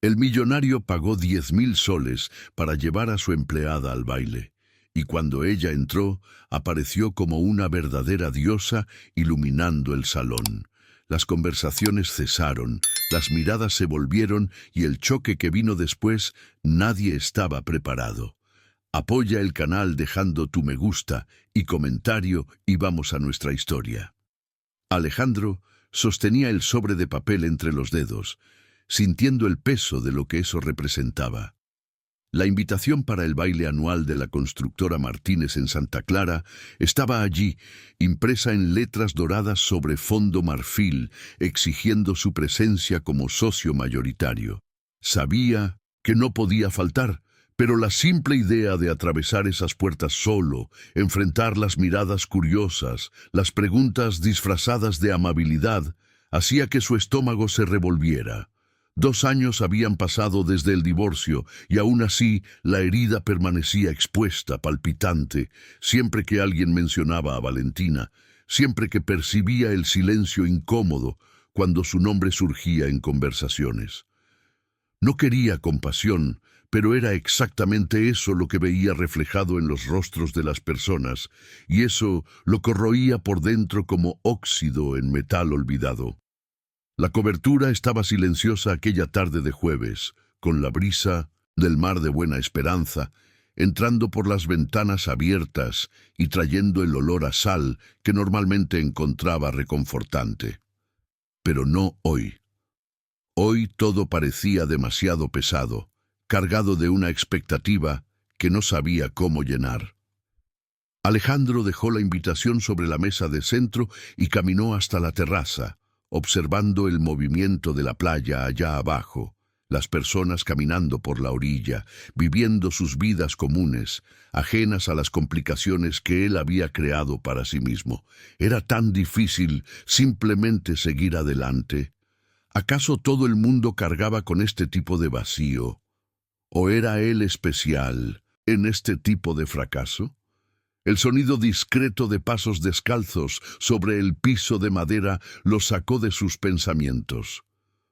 El millonario pagó 10.000 soles para llevar a su empleada al baile, y cuando ella entró, apareció como una verdadera diosa iluminando el salón. Las conversaciones cesaron, las miradas se volvieron y el choque que vino después, nadie estaba preparado. Apoya el canal dejando tu me gusta y comentario y vamos a nuestra historia. Alejandro sostenía el sobre de papel entre los dedos, sintiendo el peso de lo que eso representaba. La invitación para el baile anual de la constructora Martínez en Santa Clara estaba allí, impresa en letras doradas sobre fondo marfil, exigiendo su presencia como socio mayoritario. Sabía que no podía faltar, pero la simple idea de atravesar esas puertas solo, enfrentar las miradas curiosas, las preguntas disfrazadas de amabilidad, hacía que su estómago se revolviera. 2 años habían pasado desde el divorcio y aún así la herida permanecía expuesta, palpitante, siempre que alguien mencionaba a Valentina, siempre que percibía el silencio incómodo cuando su nombre surgía en conversaciones. No quería compasión, pero era exactamente eso lo que veía reflejado en los rostros de las personas, y eso lo corroía por dentro como óxido en metal olvidado. La cobertura estaba silenciosa aquella tarde de jueves, con la brisa del mar de Buena Esperanza, entrando por las ventanas abiertas y trayendo el olor a sal que normalmente encontraba reconfortante. Pero no hoy. Hoy todo parecía demasiado pesado, cargado de una expectativa que no sabía cómo llenar. Alejandro dejó la invitación sobre la mesa de centro y caminó hasta la terraza, observando el movimiento de la playa allá abajo, las personas caminando por la orilla, viviendo sus vidas comunes, ajenas a las complicaciones que él había creado para sí mismo. Era tan difícil simplemente seguir adelante. ¿Acaso todo el mundo cargaba con este tipo de vacío? ¿O era él especial en este tipo de fracaso? El sonido discreto de pasos descalzos sobre el piso de madera lo sacó de sus pensamientos.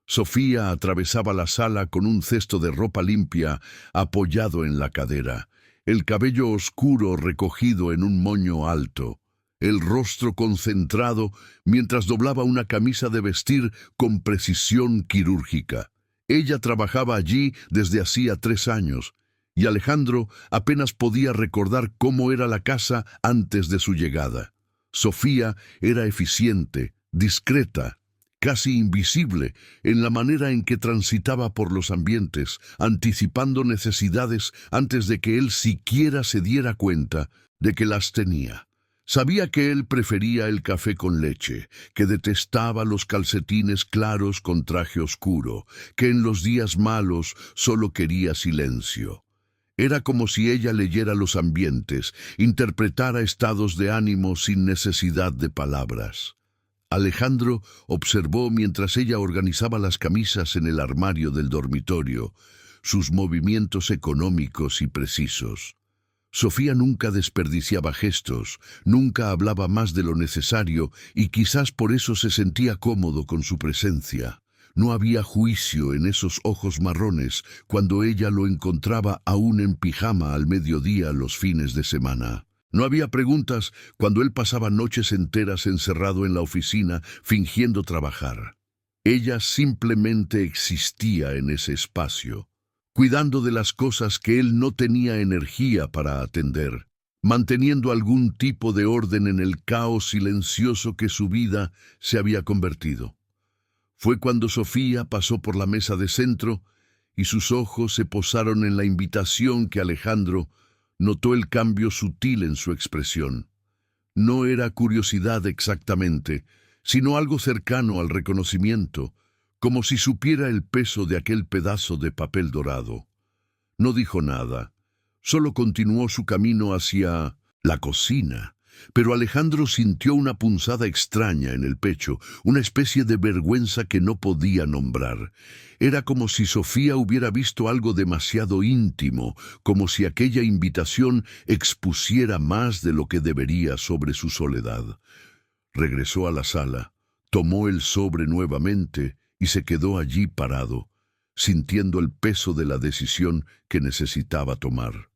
Sofía atravesaba la sala con un cesto de ropa limpia apoyado en la cadera, el cabello oscuro recogido en un moño alto, el rostro concentrado mientras doblaba una camisa de vestir con precisión quirúrgica. Ella trabajaba allí desde hacía 3 años, y Alejandro apenas podía recordar cómo era la casa antes de su llegada. Sofía era eficiente, discreta, casi invisible en la manera en que transitaba por los ambientes, anticipando necesidades antes de que él siquiera se diera cuenta de que las tenía. Sabía que él prefería el café con leche, que detestaba los calcetines claros con traje oscuro, que en los días malos solo quería silencio. Era como si ella leyera los ambientes, interpretara estados de ánimo sin necesidad de palabras. Alejandro observó mientras ella organizaba las camisas en el armario del dormitorio, sus movimientos económicos y precisos. Sofía nunca desperdiciaba gestos, nunca hablaba más de lo necesario y quizás por eso se sentía cómodo con su presencia. No había juicio en esos ojos marrones cuando ella lo encontraba aún en pijama al mediodía los fines de semana. No había preguntas cuando él pasaba noches enteras encerrado en la oficina fingiendo trabajar. Ella simplemente existía en ese espacio, cuidando de las cosas que él no tenía energía para atender, manteniendo algún tipo de orden en el caos silencioso que su vida se había convertido. Fue cuando Sofía pasó por la mesa de centro y sus ojos se posaron en la invitación que Alejandro notó el cambio sutil en su expresión. No era curiosidad exactamente, sino algo cercano al reconocimiento, como si supiera el peso de aquel pedazo de papel dorado. No dijo nada, solo continuó su camino hacia la cocina. Pero Alejandro sintió una punzada extraña en el pecho, una especie de vergüenza que no podía nombrar. Era como si Sofía hubiera visto algo demasiado íntimo, como si aquella invitación expusiera más de lo que debería sobre su soledad. Regresó a la sala, tomó el sobre nuevamente y se quedó allí parado, sintiendo el peso de la decisión que necesitaba tomar.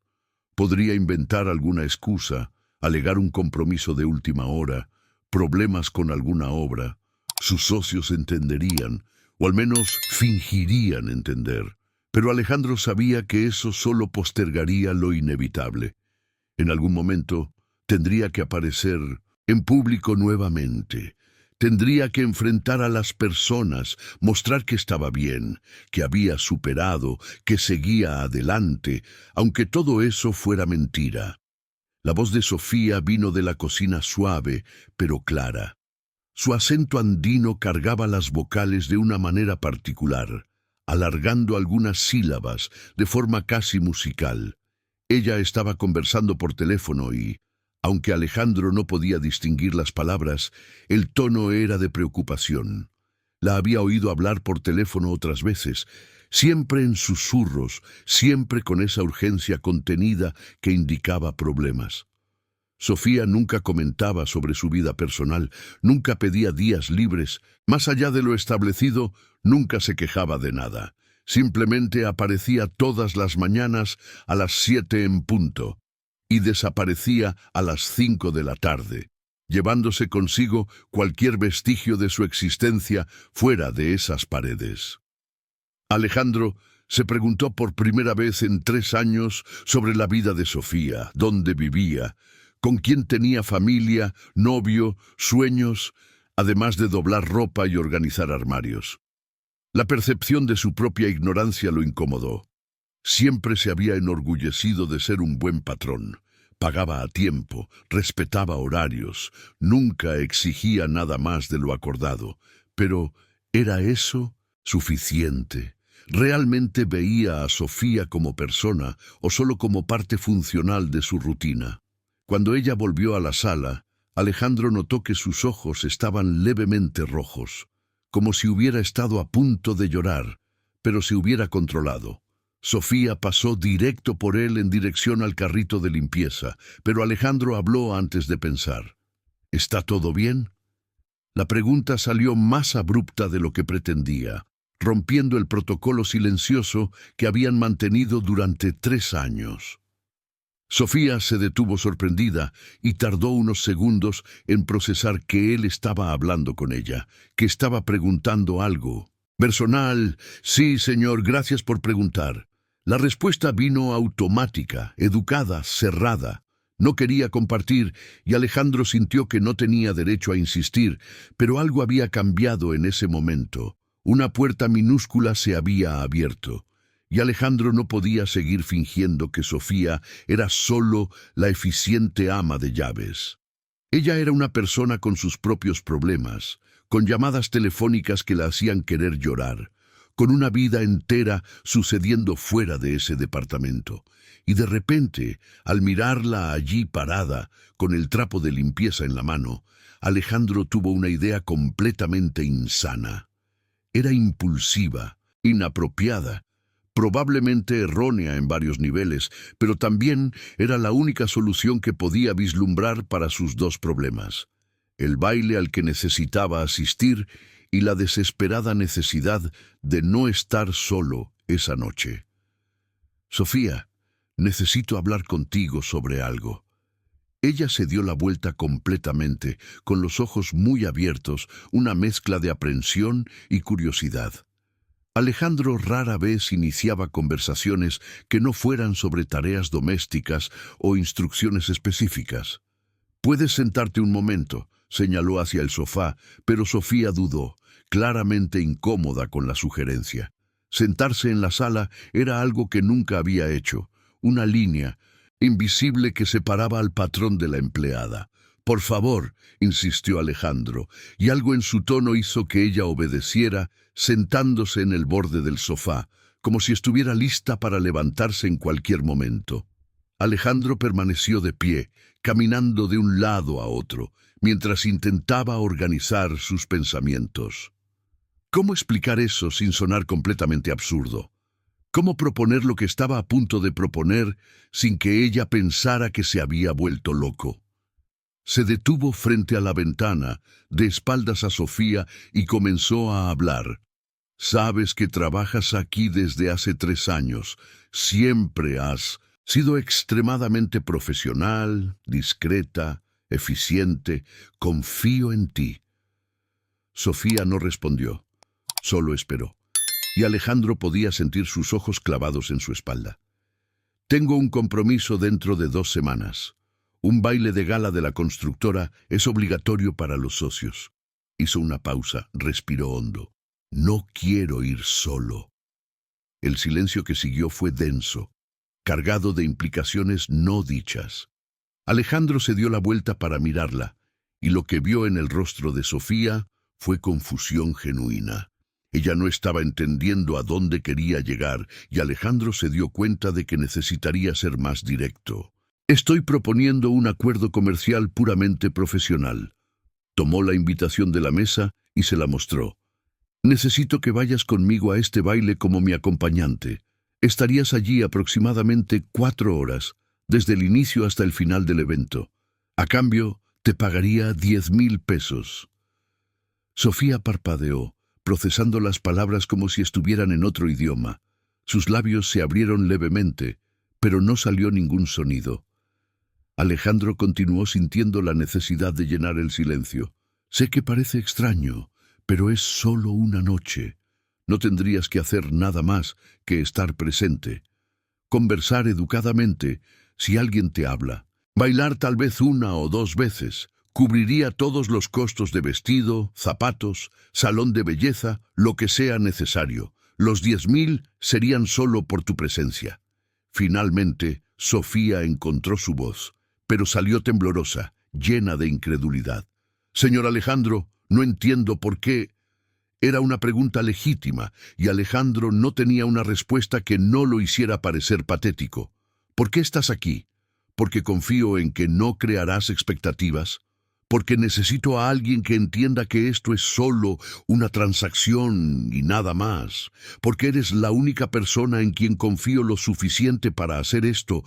Podría inventar alguna excusa, alegar un compromiso de última hora, problemas con alguna obra. Sus socios entenderían, o al menos fingirían entender. Pero Alejandro sabía que eso solo postergaría lo inevitable. En algún momento tendría que aparecer en público nuevamente. Tendría que enfrentar a las personas, mostrar que estaba bien, que había superado, que seguía adelante, aunque todo eso fuera mentira. La voz de Sofía vino de la cocina suave, pero clara. Su acento andino cargaba las vocales de una manera particular, alargando algunas sílabas de forma casi musical. Ella estaba conversando por teléfono y, aunque Alejandro no podía distinguir las palabras, el tono era de preocupación. La había oído hablar por teléfono otras veces, siempre en susurros, siempre con esa urgencia contenida que indicaba problemas. Sofía nunca comentaba sobre su vida personal, nunca pedía días libres, más allá de lo establecido, nunca se quejaba de nada. Simplemente aparecía todas las mañanas a las 7 en punto y desaparecía a las 5 de la tarde, llevándose consigo cualquier vestigio de su existencia fuera de esas paredes. Alejandro se preguntó por primera vez en 3 años sobre la vida de Sofía, dónde vivía, con quién tenía familia, novio, sueños, además de doblar ropa y organizar armarios. La percepción de su propia ignorancia lo incomodó. Siempre se había enorgullecido de ser un buen patrón. Pagaba a tiempo, respetaba horarios, nunca exigía nada más de lo acordado. Pero, ¿era eso suficiente? ¿Realmente veía a Sofía como persona o solo como parte funcional de su rutina? Cuando ella volvió a la sala, Alejandro notó que sus ojos estaban levemente rojos, como si hubiera estado a punto de llorar, pero se hubiera controlado. Sofía pasó directo por él en dirección al carrito de limpieza, pero Alejandro habló antes de pensar. ¿Está todo bien? La pregunta salió más abrupta de lo que pretendía, rompiendo el protocolo silencioso que habían mantenido durante 3 años. Sofía se detuvo sorprendida y tardó unos segundos en procesar que él estaba hablando con ella, que estaba preguntando algo. Personal, sí, señor, gracias por preguntar. La respuesta vino automática, educada, cerrada. No quería compartir y Alejandro sintió que no tenía derecho a insistir, pero algo había cambiado en ese momento. Una puerta minúscula se había abierto. Y Alejandro no podía seguir fingiendo que Sofía era solo la eficiente ama de llaves. Ella era una persona con sus propios problemas, con llamadas telefónicas que la hacían querer llorar, con una vida entera sucediendo fuera de ese departamento. Y de repente, al mirarla allí parada, con el trapo de limpieza en la mano, Alejandro tuvo una idea completamente insana. Era impulsiva, inapropiada, probablemente errónea en varios niveles, pero también era la única solución que podía vislumbrar para sus 2 problemas: el baile al que necesitaba asistir y la desesperada necesidad de no estar solo esa noche. Sofía, necesito hablar contigo sobre algo. Ella se dio la vuelta completamente, con los ojos muy abiertos, una mezcla de aprensión y curiosidad. Alejandro rara vez iniciaba conversaciones que no fueran sobre tareas domésticas o instrucciones específicas. «Puedes sentarte un momento», señaló hacia el sofá, pero Sofía dudó, claramente incómoda con la sugerencia. Sentarse en la sala era algo que nunca había hecho, una línea invisible que separaba al patrón de la empleada. «Por favor», insistió Alejandro, y algo en su tono hizo que ella obedeciera, sentándose en el borde del sofá, como si estuviera lista para levantarse en cualquier momento. Alejandro permaneció de pie, caminando de un lado a otro, mientras intentaba organizar sus pensamientos. ¿Cómo explicar eso sin sonar completamente absurdo? ¿Cómo proponer lo que estaba a punto de proponer sin que ella pensara que se había vuelto loco? Se detuvo frente a la ventana, de espaldas a Sofía, y comenzó a hablar. Sabes que trabajas aquí desde hace 3 años. Siempre has sido extremadamente profesional, discreta, eficiente. Confío en ti». Sofía no respondió, solo esperó, y Alejandro podía sentir sus ojos clavados en su espalda. «Tengo un compromiso dentro de 2 semanas. Un baile de gala de la constructora es obligatorio para los socios». Hizo una pausa, respiró hondo. «No quiero ir solo». El silencio que siguió fue denso, cargado de implicaciones no dichas. Alejandro se dio la vuelta para mirarla, y lo que vio en el rostro de Sofía fue confusión genuina. Ella no estaba entendiendo a dónde quería llegar, y Alejandro se dio cuenta de que necesitaría ser más directo. «Estoy proponiendo un acuerdo comercial puramente profesional». Tomó la invitación de la mesa y se la mostró. «Necesito que vayas conmigo a este baile como mi acompañante. Estarías allí aproximadamente 4 horas, desde el inicio hasta el final del evento. A cambio, te pagaría 10.000 pesos». Sofía parpadeó, procesando las palabras como si estuvieran en otro idioma. Sus labios se abrieron levemente, pero no salió ningún sonido. Alejandro continuó sintiendo la necesidad de llenar el silencio. «Sé que parece extraño, pero es solo una noche. No tendrías que hacer nada más que estar presente. Conversar educadamente si alguien te habla. Bailar tal vez 1 o 2 veces. Cubriría todos los costos de vestido, zapatos, salón de belleza, lo que sea necesario. Los 10.000 serían solo por tu presencia». Finalmente, Sofía encontró su voz, pero salió temblorosa, llena de incredulidad. «Señor Alejandro, no entiendo por qué». Era una pregunta legítima, y Alejandro no tenía una respuesta que no lo hiciera parecer patético. «¿Por qué estás aquí? ¿Porque confío en que no crearás expectativas? ¿Porque necesito a alguien que entienda que esto es solo una transacción y nada más? ¿Porque eres la única persona en quien confío lo suficiente para hacer esto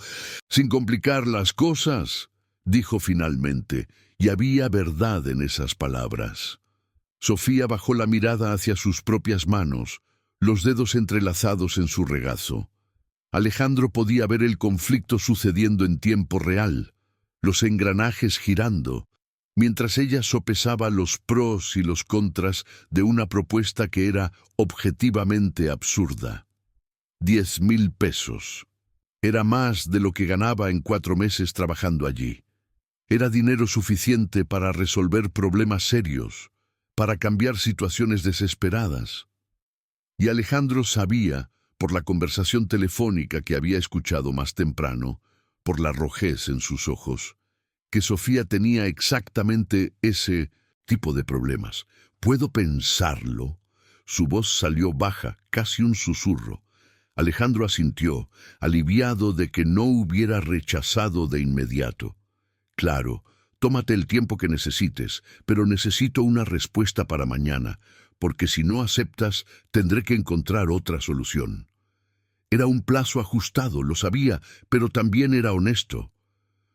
sin complicar las cosas?», dijo finalmente, y había verdad en esas palabras. Sofía bajó la mirada hacia sus propias manos, los dedos entrelazados en su regazo. Alejandro podía ver el conflicto sucediendo en tiempo real, los engranajes girando, mientras ella sopesaba los pros y los contras de una propuesta que era objetivamente absurda. 10.000 pesos. Era más de lo que ganaba en 4 meses trabajando allí. Era dinero suficiente para resolver problemas serios, para cambiar situaciones desesperadas. Y Alejandro sabía, por la conversación telefónica que había escuchado más temprano, por la rojez en sus ojos, que Sofía tenía exactamente ese tipo de problemas. «¿Puedo pensarlo?». Su voz salió baja, casi un susurro. Alejandro asintió, aliviado de que no hubiera rechazado de inmediato. «Claro, tómate el tiempo que necesites, pero necesito una respuesta para mañana, porque si no aceptas, tendré que encontrar otra solución». Era un plazo ajustado, lo sabía, pero también era honesto.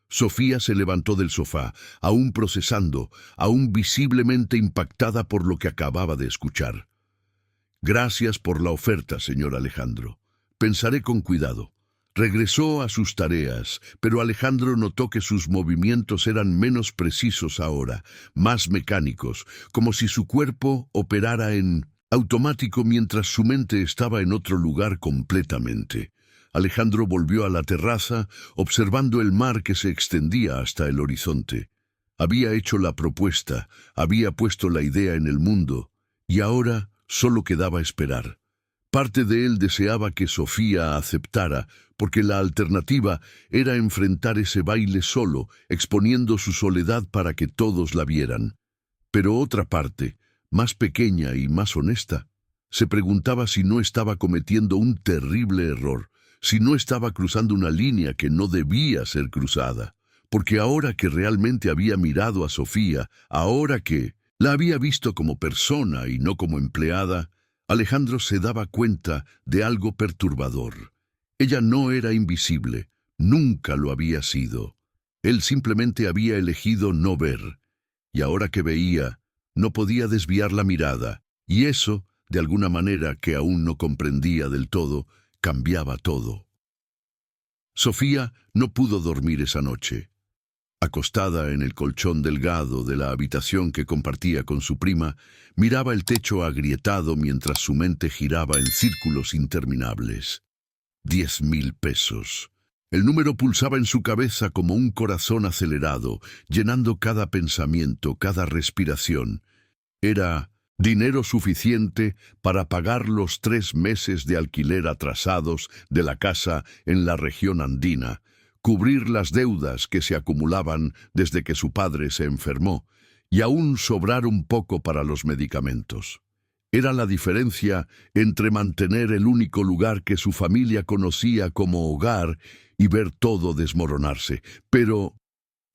Sofía se levantó del sofá, aún procesando, aún visiblemente impactada por lo que acababa de escuchar. «Gracias por la oferta, señor Alejandro. Pensaré con cuidado». Regresó a sus tareas, pero Alejandro notó que sus movimientos eran menos precisos ahora, más mecánicos, como si su cuerpo operara en automático mientras su mente estaba en otro lugar completamente. Alejandro volvió a la terraza, observando el mar que se extendía hasta el horizonte. Había hecho la propuesta, había puesto la idea en el mundo, y ahora solo quedaba esperar. Parte de él deseaba que Sofía aceptara, porque la alternativa era enfrentar ese baile solo, exponiendo su soledad para que todos la vieran. Pero otra parte, más pequeña y más honesta, se preguntaba si no estaba cometiendo un terrible error, si no estaba cruzando una línea que no debía ser cruzada. Porque ahora que realmente había mirado a Sofía, ahora que la había visto como persona y no como empleada, Alejandro se daba cuenta de algo perturbador. Ella no era invisible, nunca lo había sido. Él simplemente había elegido no ver. Y ahora que veía, no podía desviar la mirada, y eso de alguna manera que aún no comprendía del todo, cambiaba todo. Sofía no pudo dormir esa noche. Acostada en el colchón delgado de la habitación que compartía con su prima, miraba el techo agrietado mientras su mente giraba en círculos interminables. 10,000 pesos. El número pulsaba en su cabeza como un corazón acelerado, llenando cada pensamiento, cada respiración. Era dinero suficiente para pagar los 3 meses de alquiler atrasados de la casa en la región andina, cubrir las deudas que se acumulaban desde que su padre se enfermó, y aún sobrar un poco para los medicamentos. Era la diferencia entre mantener el único lugar que su familia conocía como hogar y ver todo desmoronarse. Pero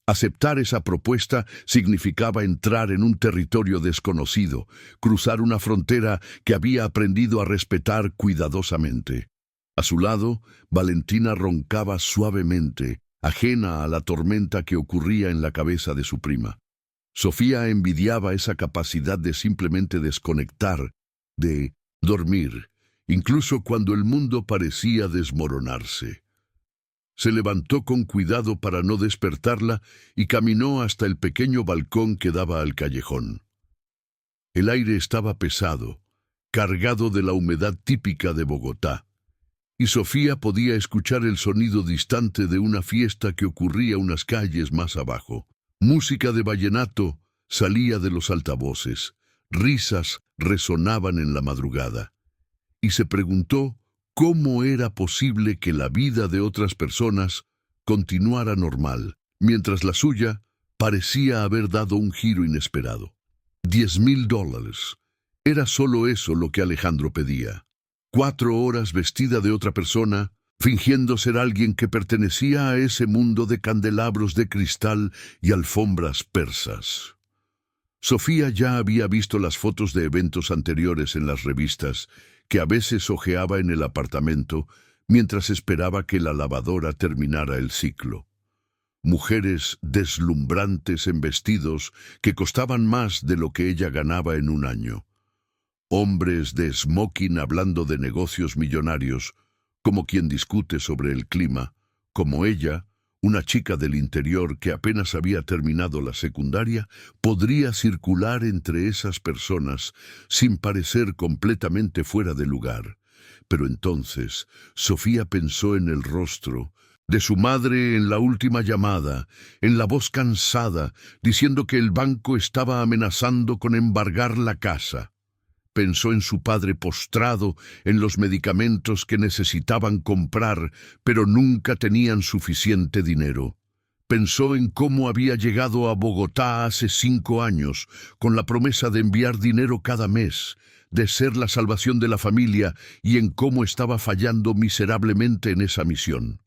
aceptar esa propuesta significaba entrar en un territorio desconocido, cruzar una frontera que había aprendido a respetar cuidadosamente. A su lado, Valentina roncaba suavemente, ajena a la tormenta que ocurría en la cabeza de su prima. Sofía envidiaba esa capacidad de simplemente desconectar, de dormir, incluso cuando el mundo parecía desmoronarse. Se levantó con cuidado para no despertarla y caminó hasta el pequeño balcón que daba al callejón. El aire estaba pesado, cargado de la humedad típica de Bogotá, y Sofía podía escuchar el sonido distante de una fiesta que ocurría unas calles más abajo. Música de vallenato salía de los altavoces, risas resonaban en la madrugada, y se preguntó cómo era posible que la vida de otras personas continuara normal, mientras la suya parecía haber dado un giro inesperado. $10,000. Era solo eso lo que Alejandro pedía. 4 horas vestida de otra persona, fingiendo ser alguien que pertenecía a ese mundo de candelabros de cristal y alfombras persas. Sofía ya había visto las fotos de eventos anteriores en las revistas, que a veces hojeaba en el apartamento mientras esperaba que la lavadora terminara el ciclo. Mujeres deslumbrantes en vestidos que costaban más de lo que ella ganaba en un año. Hombres de smoking hablando de negocios millonarios, como quien discute sobre el clima, como ella, una chica del interior que apenas había terminado la secundaria, podría circular entre esas personas sin parecer completamente fuera de lugar. Pero entonces Sofía pensó en el rostro de su madre en la última llamada, en la voz cansada, diciendo que el banco estaba amenazando con embargar la casa. Pensó en su padre postrado, en los medicamentos que necesitaban comprar, pero nunca tenían suficiente dinero. Pensó en cómo había llegado a Bogotá hace 5 años, con la promesa de enviar dinero cada mes, de ser la salvación de la familia, y en cómo estaba fallando miserablemente en esa misión.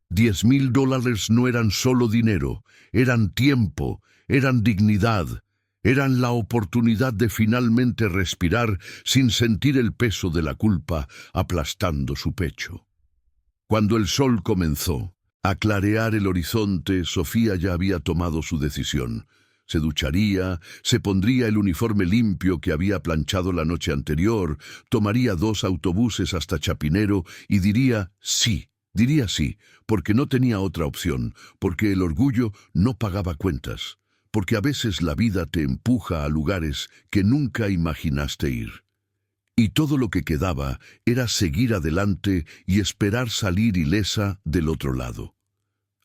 $10,000 no eran solo dinero, eran tiempo, eran dignidad. Eran la oportunidad de finalmente respirar sin sentir el peso de la culpa aplastando su pecho. Cuando el sol comenzó a clarear el horizonte, Sofía ya había tomado su decisión. Se ducharía, se pondría el uniforme limpio que había planchado la noche anterior, tomaría 2 autobuses hasta Chapinero y diría sí, porque no tenía otra opción, porque el orgullo no pagaba cuentas. Porque a veces la vida te empuja a lugares que nunca imaginaste ir. Y todo lo que quedaba era seguir adelante y esperar salir ilesa del otro lado.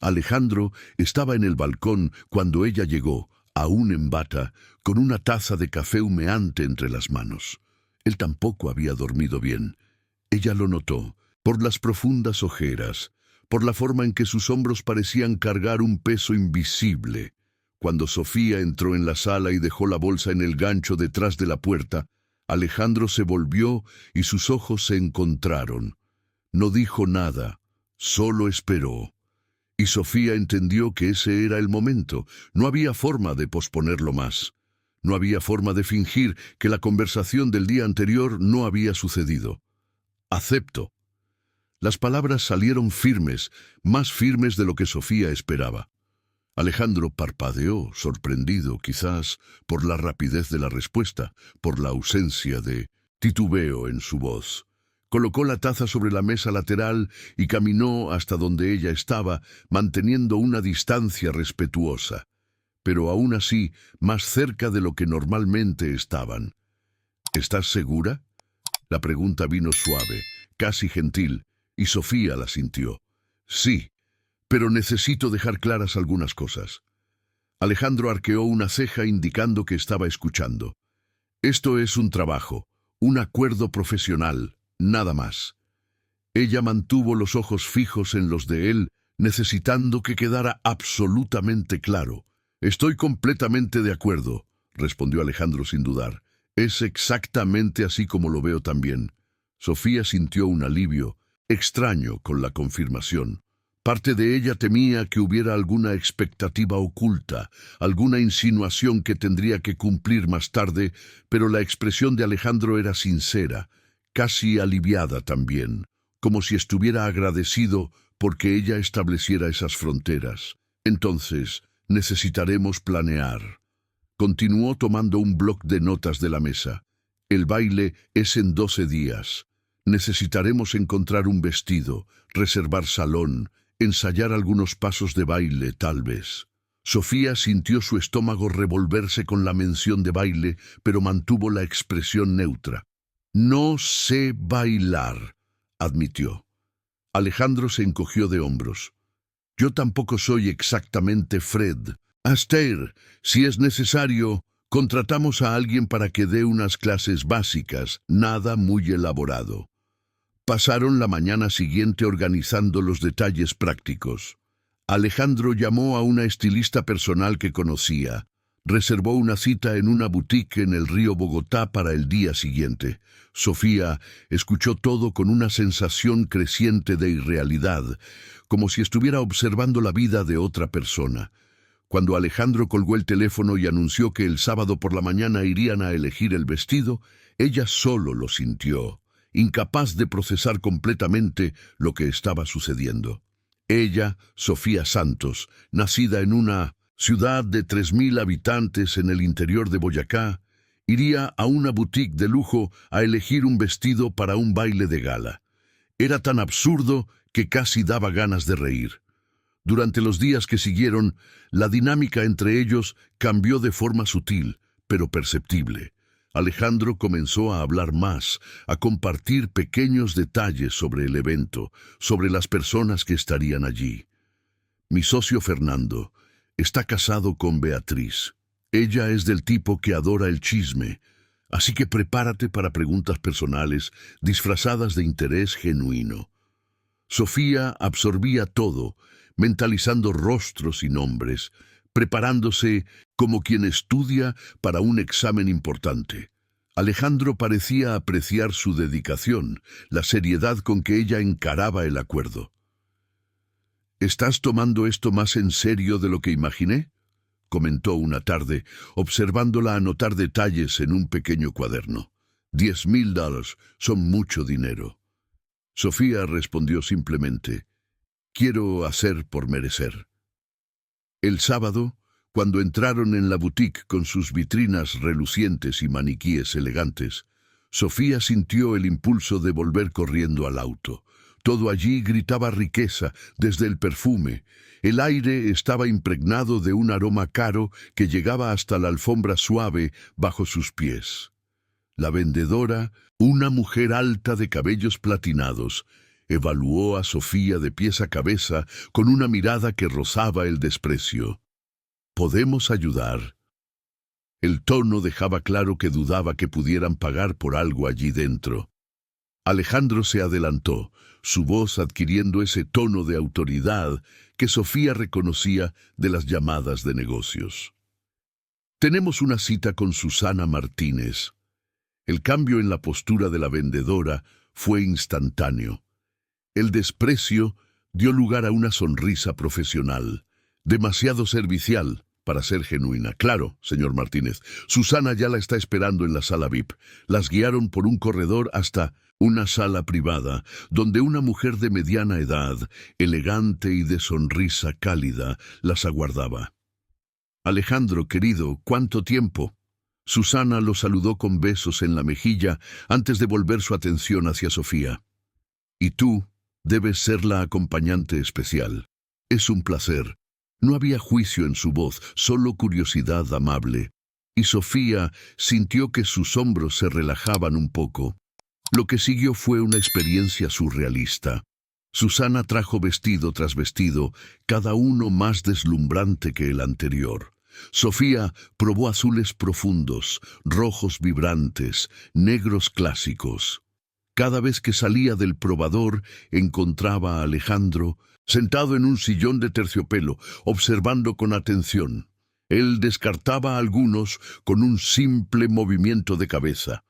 Alejandro estaba en el balcón cuando ella llegó, aún en bata, con una taza de café humeante entre las manos. Él tampoco había dormido bien. Ella lo notó, por las profundas ojeras, por la forma en que sus hombros parecían cargar un peso invisible. Cuando Sofía entró en la sala y dejó la bolsa en el gancho detrás de la puerta, Alejandro se volvió y sus ojos se encontraron. No dijo nada, solo esperó. Y Sofía entendió que ese era el momento. No había forma de posponerlo más. No había forma de fingir que la conversación del día anterior no había sucedido. Acepto. Las palabras salieron firmes, más firmes de lo que Sofía esperaba. Alejandro parpadeó, sorprendido quizás por la rapidez de la respuesta, por la ausencia de titubeo en su voz. Colocó la taza sobre la mesa lateral y caminó hasta donde ella estaba, manteniendo una distancia respetuosa, pero aún así más cerca de lo que normalmente estaban. ¿Estás segura? La pregunta vino suave, casi gentil, y Sofía la sintió. Sí, pero necesito dejar claras algunas cosas. Alejandro arqueó una ceja indicando que estaba escuchando. Esto es un trabajo, un acuerdo profesional, nada más. Ella mantuvo los ojos fijos en los de él, necesitando que quedara absolutamente claro. Estoy completamente de acuerdo, respondió Alejandro sin dudar. Es exactamente así como lo veo también. Sofía sintió un alivio, extraño con la confirmación. Parte de ella temía que hubiera alguna expectativa oculta, alguna insinuación que tendría que cumplir más tarde, pero la expresión de Alejandro era sincera, casi aliviada también, como si estuviera agradecido porque ella estableciera esas fronteras. Entonces, necesitaremos planear. Continuó tomando un bloc de notas de la mesa. El baile es en 12 días. Necesitaremos encontrar un vestido, reservar salón, ensayar algunos pasos de baile, tal vez. Sofía sintió su estómago revolverse con la mención de baile, pero mantuvo la expresión neutra. No sé bailar, admitió. Alejandro se encogió de hombros. Yo tampoco soy exactamente Fred. Astaire, si es necesario, contratamos a alguien para que dé unas clases básicas, nada muy elaborado. Pasaron la mañana siguiente organizando los detalles prácticos. Alejandro llamó a una estilista personal que conocía. Reservó una cita en una boutique en el río Bogotá para el día siguiente. Sofía escuchó todo con una sensación creciente de irrealidad, como si estuviera observando la vida de otra persona. Cuando Alejandro colgó el teléfono y anunció que el sábado por la mañana irían a elegir el vestido, ella solo lo sintió, incapaz de procesar completamente lo que estaba sucediendo. Ella, Sofía Santos, nacida en una ciudad de 3.000 habitantes en el interior de Boyacá, iría a una boutique de lujo a elegir un vestido para un baile de gala. Era tan absurdo que casi daba ganas de reír. Durante los días que siguieron, la dinámica entre ellos cambió de forma sutil, pero perceptible. Alejandro comenzó a hablar más, a compartir pequeños detalles sobre el evento, sobre las personas que estarían allí. Mi socio Fernando está casado con Beatriz. Ella es del tipo que adora el chisme, así que prepárate para preguntas personales disfrazadas de interés genuino. Sofía absorbía todo, mentalizando rostros y nombres, preparándose como quien estudia para un examen importante. Alejandro parecía apreciar su dedicación, la seriedad con que ella encaraba el acuerdo. «¿Estás tomando esto más en serio de lo que imaginé?», comentó una tarde, observándola anotar detalles en un pequeño cuaderno. $10,000 son mucho dinero. Sofía respondió simplemente, «Quiero hacer por merecer». El sábado, cuando entraron en la boutique con sus vitrinas relucientes y maniquíes elegantes, Sofía sintió el impulso de volver corriendo al auto. Todo allí gritaba riqueza, desde el perfume. El aire estaba impregnado de un aroma caro que llegaba hasta la alfombra suave bajo sus pies. La vendedora, una mujer alta de cabellos platinados, evaluó a Sofía de pies a cabeza con una mirada que rozaba el desprecio. «¿Podemos ayudar?». El tono dejaba claro que dudaba que pudieran pagar por algo allí dentro. Alejandro se adelantó, su voz adquiriendo ese tono de autoridad que Sofía reconocía de las llamadas de negocios. «Tenemos una cita con Susana Martínez». El cambio en la postura de la vendedora fue instantáneo. El desprecio dio lugar a una sonrisa profesional, demasiado servicial para ser genuina. «Claro, señor Martínez, Susana ya la está esperando en la sala VIP». Las guiaron por un corredor hasta una sala privada, donde una mujer de mediana edad, elegante y de sonrisa cálida, las aguardaba. «Alejandro, querido, ¿cuánto tiempo?». Susana lo saludó con besos en la mejilla antes de volver su atención hacia Sofía. «Y tú debes ser la acompañante especial. Es un placer». No había juicio en su voz, solo curiosidad amable. Y Sofía sintió que sus hombros se relajaban un poco. Lo que siguió fue una experiencia surrealista. Susana trajo vestido tras vestido, cada uno más deslumbrante que el anterior. Sofía probó azules profundos, rojos vibrantes, negros clásicos. Cada vez que salía del probador, encontraba a Alejandro sentado en un sillón de terciopelo, observando con atención. Él descartaba a algunos con un simple movimiento de cabeza.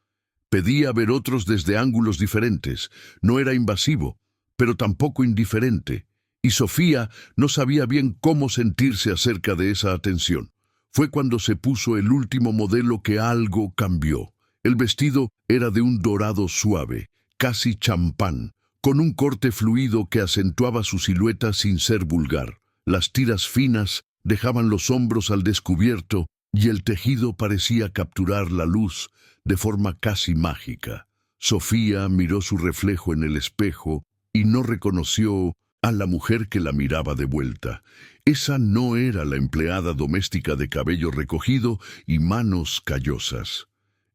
Pedía ver otros desde ángulos diferentes. No era invasivo, pero tampoco indiferente. Y Sofía no sabía bien cómo sentirse acerca de esa atención. Fue cuando se puso el último modelo que algo cambió. El vestido era de un dorado suave, casi champán, con un corte fluido que acentuaba su silueta sin ser vulgar. Las tiras finas dejaban los hombros al descubierto y el tejido parecía capturar la luz de forma casi mágica. Sofía miró su reflejo en el espejo y no reconoció a la mujer que la miraba de vuelta. Esa no era la empleada doméstica de cabello recogido y manos callosas.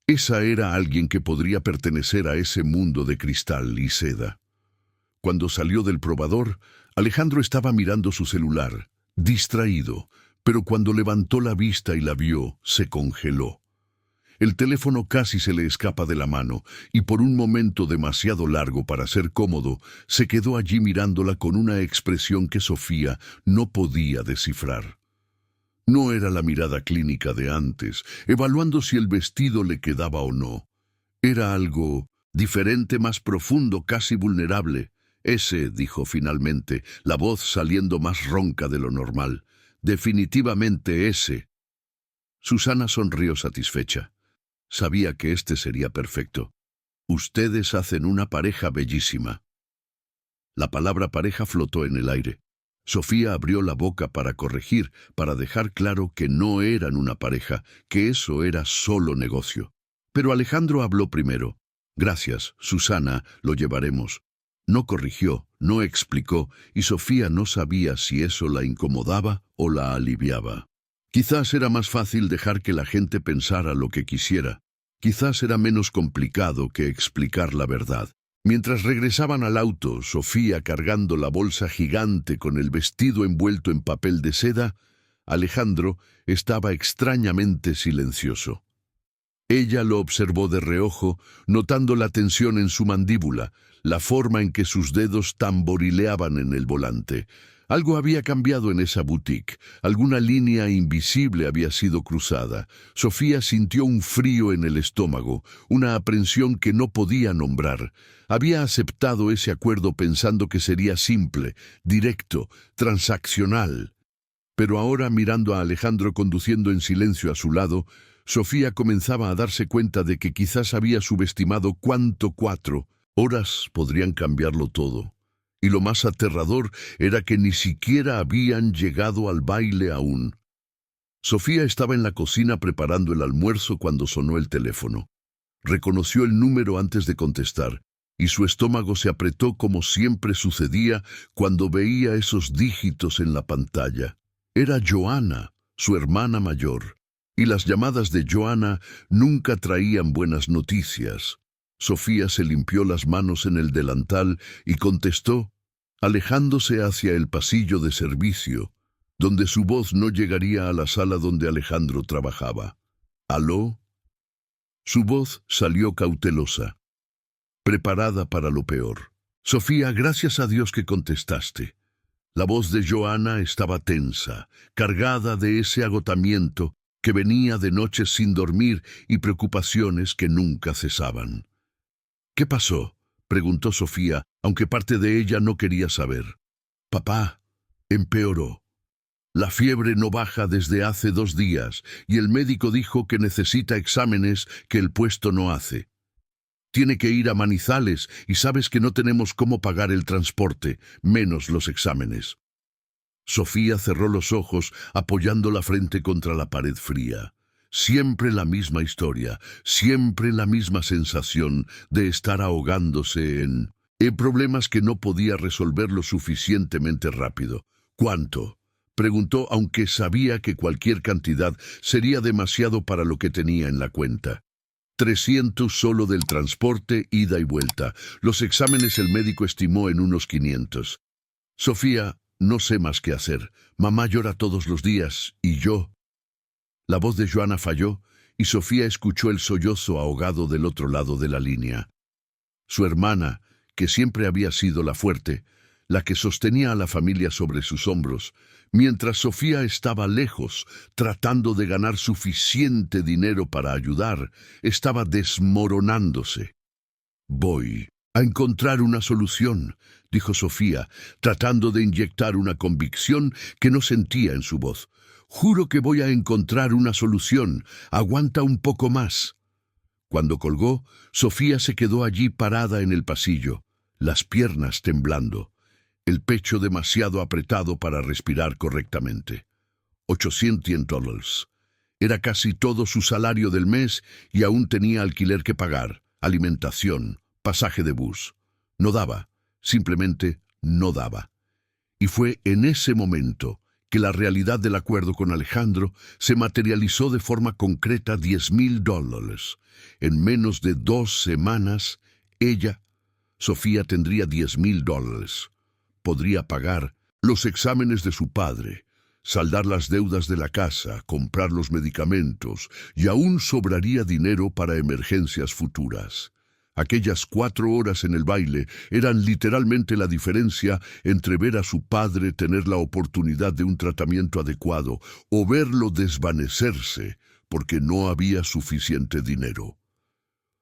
Esa era alguien que podría pertenecer a ese mundo de cristal y seda. Cuando salió del probador, Alejandro estaba mirando su celular, distraído, pero cuando levantó la vista y la vio, se congeló. El teléfono casi se le escapa de la mano, y por un momento demasiado largo para ser cómodo, se quedó allí mirándola con una expresión que Sofía no podía descifrar. No era la mirada clínica de antes, evaluando si el vestido le quedaba o no. Era algo diferente, más profundo, casi vulnerable. «Ese», dijo finalmente, la voz saliendo más ronca de lo normal. «Definitivamente ese». Susana sonrió satisfecha. Sabía que este sería perfecto. «Ustedes hacen una pareja bellísima». La palabra pareja flotó en el aire. Sofía abrió la boca para corregir, para dejar claro que no eran una pareja, que eso era solo negocio. Pero Alejandro habló primero. «Gracias, Susana, lo llevaremos». No corrigió, no explicó, y Sofía no sabía si eso la incomodaba o la aliviaba. Quizás era más fácil dejar que la gente pensara lo que quisiera. Quizás era menos complicado que explicar la verdad. Mientras regresaban al auto, Sofía cargando la bolsa gigante con el vestido envuelto en papel de seda, Alejandro estaba extrañamente silencioso. Ella lo observó de reojo, notando la tensión en su mandíbula, la forma en que sus dedos tamborileaban en el volante. Algo había cambiado en esa boutique, alguna línea invisible había sido cruzada. Sofía sintió un frío en el estómago, una aprensión que no podía nombrar. Había aceptado ese acuerdo pensando que sería simple, directo, transaccional. Pero ahora, mirando a Alejandro conduciendo en silencio a su lado, Sofía comenzaba a darse cuenta de que quizás había subestimado cuánto 4 horas podrían cambiarlo todo. Y lo más aterrador era que ni siquiera habían llegado al baile aún. Sofía estaba en la cocina preparando el almuerzo cuando sonó el teléfono. Reconoció el número antes de contestar, y su estómago se apretó como siempre sucedía cuando veía esos dígitos en la pantalla. Era Joana, su hermana mayor, y las llamadas de Joana nunca traían buenas noticias. Sofía se limpió las manos en el delantal y contestó, alejándose hacia el pasillo de servicio, donde su voz no llegaría a la sala donde Alejandro trabajaba. «¿Aló?» Su voz salió cautelosa, preparada para lo peor. «Sofía, gracias a Dios que contestaste». La voz de Joana estaba tensa, cargada de ese agotamiento que venía de noches sin dormir y preocupaciones que nunca cesaban. «¿Qué pasó?», preguntó Sofía, aunque parte de ella no quería saber. «Papá empeoró. La fiebre no baja desde hace 2 días y el médico dijo que necesita exámenes que el puesto no hace. Tiene que ir a Manizales y sabes que no tenemos cómo pagar el transporte, menos los exámenes». Sofía cerró los ojos, apoyando la frente contra la pared fría. Siempre la misma historia, siempre la misma sensación de estar ahogándose en problemas que no podía resolver lo suficientemente rápido. ¿Cuánto?, preguntó, aunque sabía que cualquier cantidad sería demasiado para lo que tenía en la cuenta. 300 solo del transporte, ida y vuelta. Los exámenes el médico estimó en unos 500. Sofía, no sé más qué hacer. Mamá llora todos los días, y yo... La voz de Joana falló, y Sofía escuchó el sollozo ahogado del otro lado de la línea. Su hermana, que siempre había sido la fuerte, la que sostenía a la familia sobre sus hombros, mientras Sofía estaba lejos, tratando de ganar suficiente dinero para ayudar, estaba desmoronándose. «Voy a encontrar una solución», dijo Sofía, tratando de inyectar una convicción que no sentía en su voz. «Juro que voy a encontrar una solución. Aguanta un poco más». Cuando colgó, Sofía se quedó allí parada en el pasillo, las piernas temblando, el pecho demasiado apretado para respirar correctamente. $800. Era casi todo su salario del mes y aún tenía alquiler que pagar, alimentación, pasaje de bus. No daba, simplemente no daba. Y fue en ese momento que la realidad del acuerdo con Alejandro se materializó de forma concreta. $10,000. En menos de 2 semanas, ella, Sofía, tendría $10,000. Podría pagar los exámenes de su padre, saldar las deudas de la casa, comprar los medicamentos, y aún sobraría dinero para emergencias futuras. Aquellas 4 horas en el baile eran literalmente la diferencia entre ver a su padre tener la oportunidad de un tratamiento adecuado o verlo desvanecerse porque no había suficiente dinero.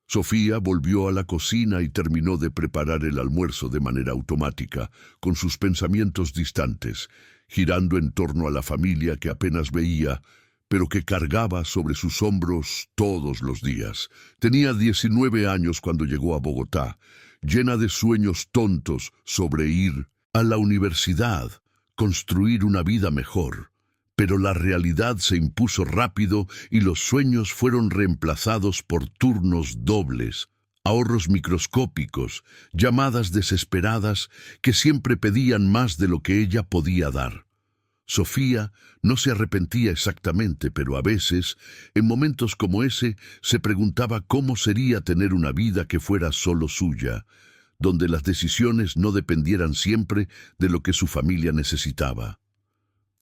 Sofía volvió a la cocina y terminó de preparar el almuerzo de manera automática, con sus pensamientos distantes, girando en torno a la familia que apenas veía, pero que cargaba sobre sus hombros todos los días. Tenía 19 años cuando llegó a Bogotá, llena de sueños tontos sobre ir a la universidad, construir una vida mejor. Pero la realidad se impuso rápido y los sueños fueron reemplazados por turnos dobles, ahorros microscópicos, llamadas desesperadas que siempre pedían más de lo que ella podía dar. Sofía no se arrepentía exactamente, pero a veces, en momentos como ese, se preguntaba cómo sería tener una vida que fuera solo suya, donde las decisiones no dependieran siempre de lo que su familia necesitaba.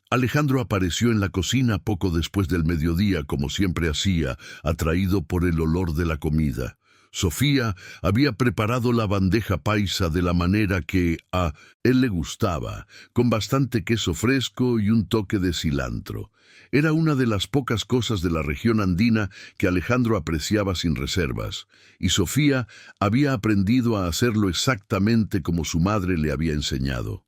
Alejandro apareció en la cocina poco después del mediodía, como siempre hacía, atraído por el olor de la comida. Sofía había preparado la bandeja paisa de la manera que a él le gustaba, con bastante queso fresco y un toque de cilantro. Era una de las pocas cosas de la región andina que Alejandro apreciaba sin reservas, y Sofía había aprendido a hacerlo exactamente como su madre le había enseñado.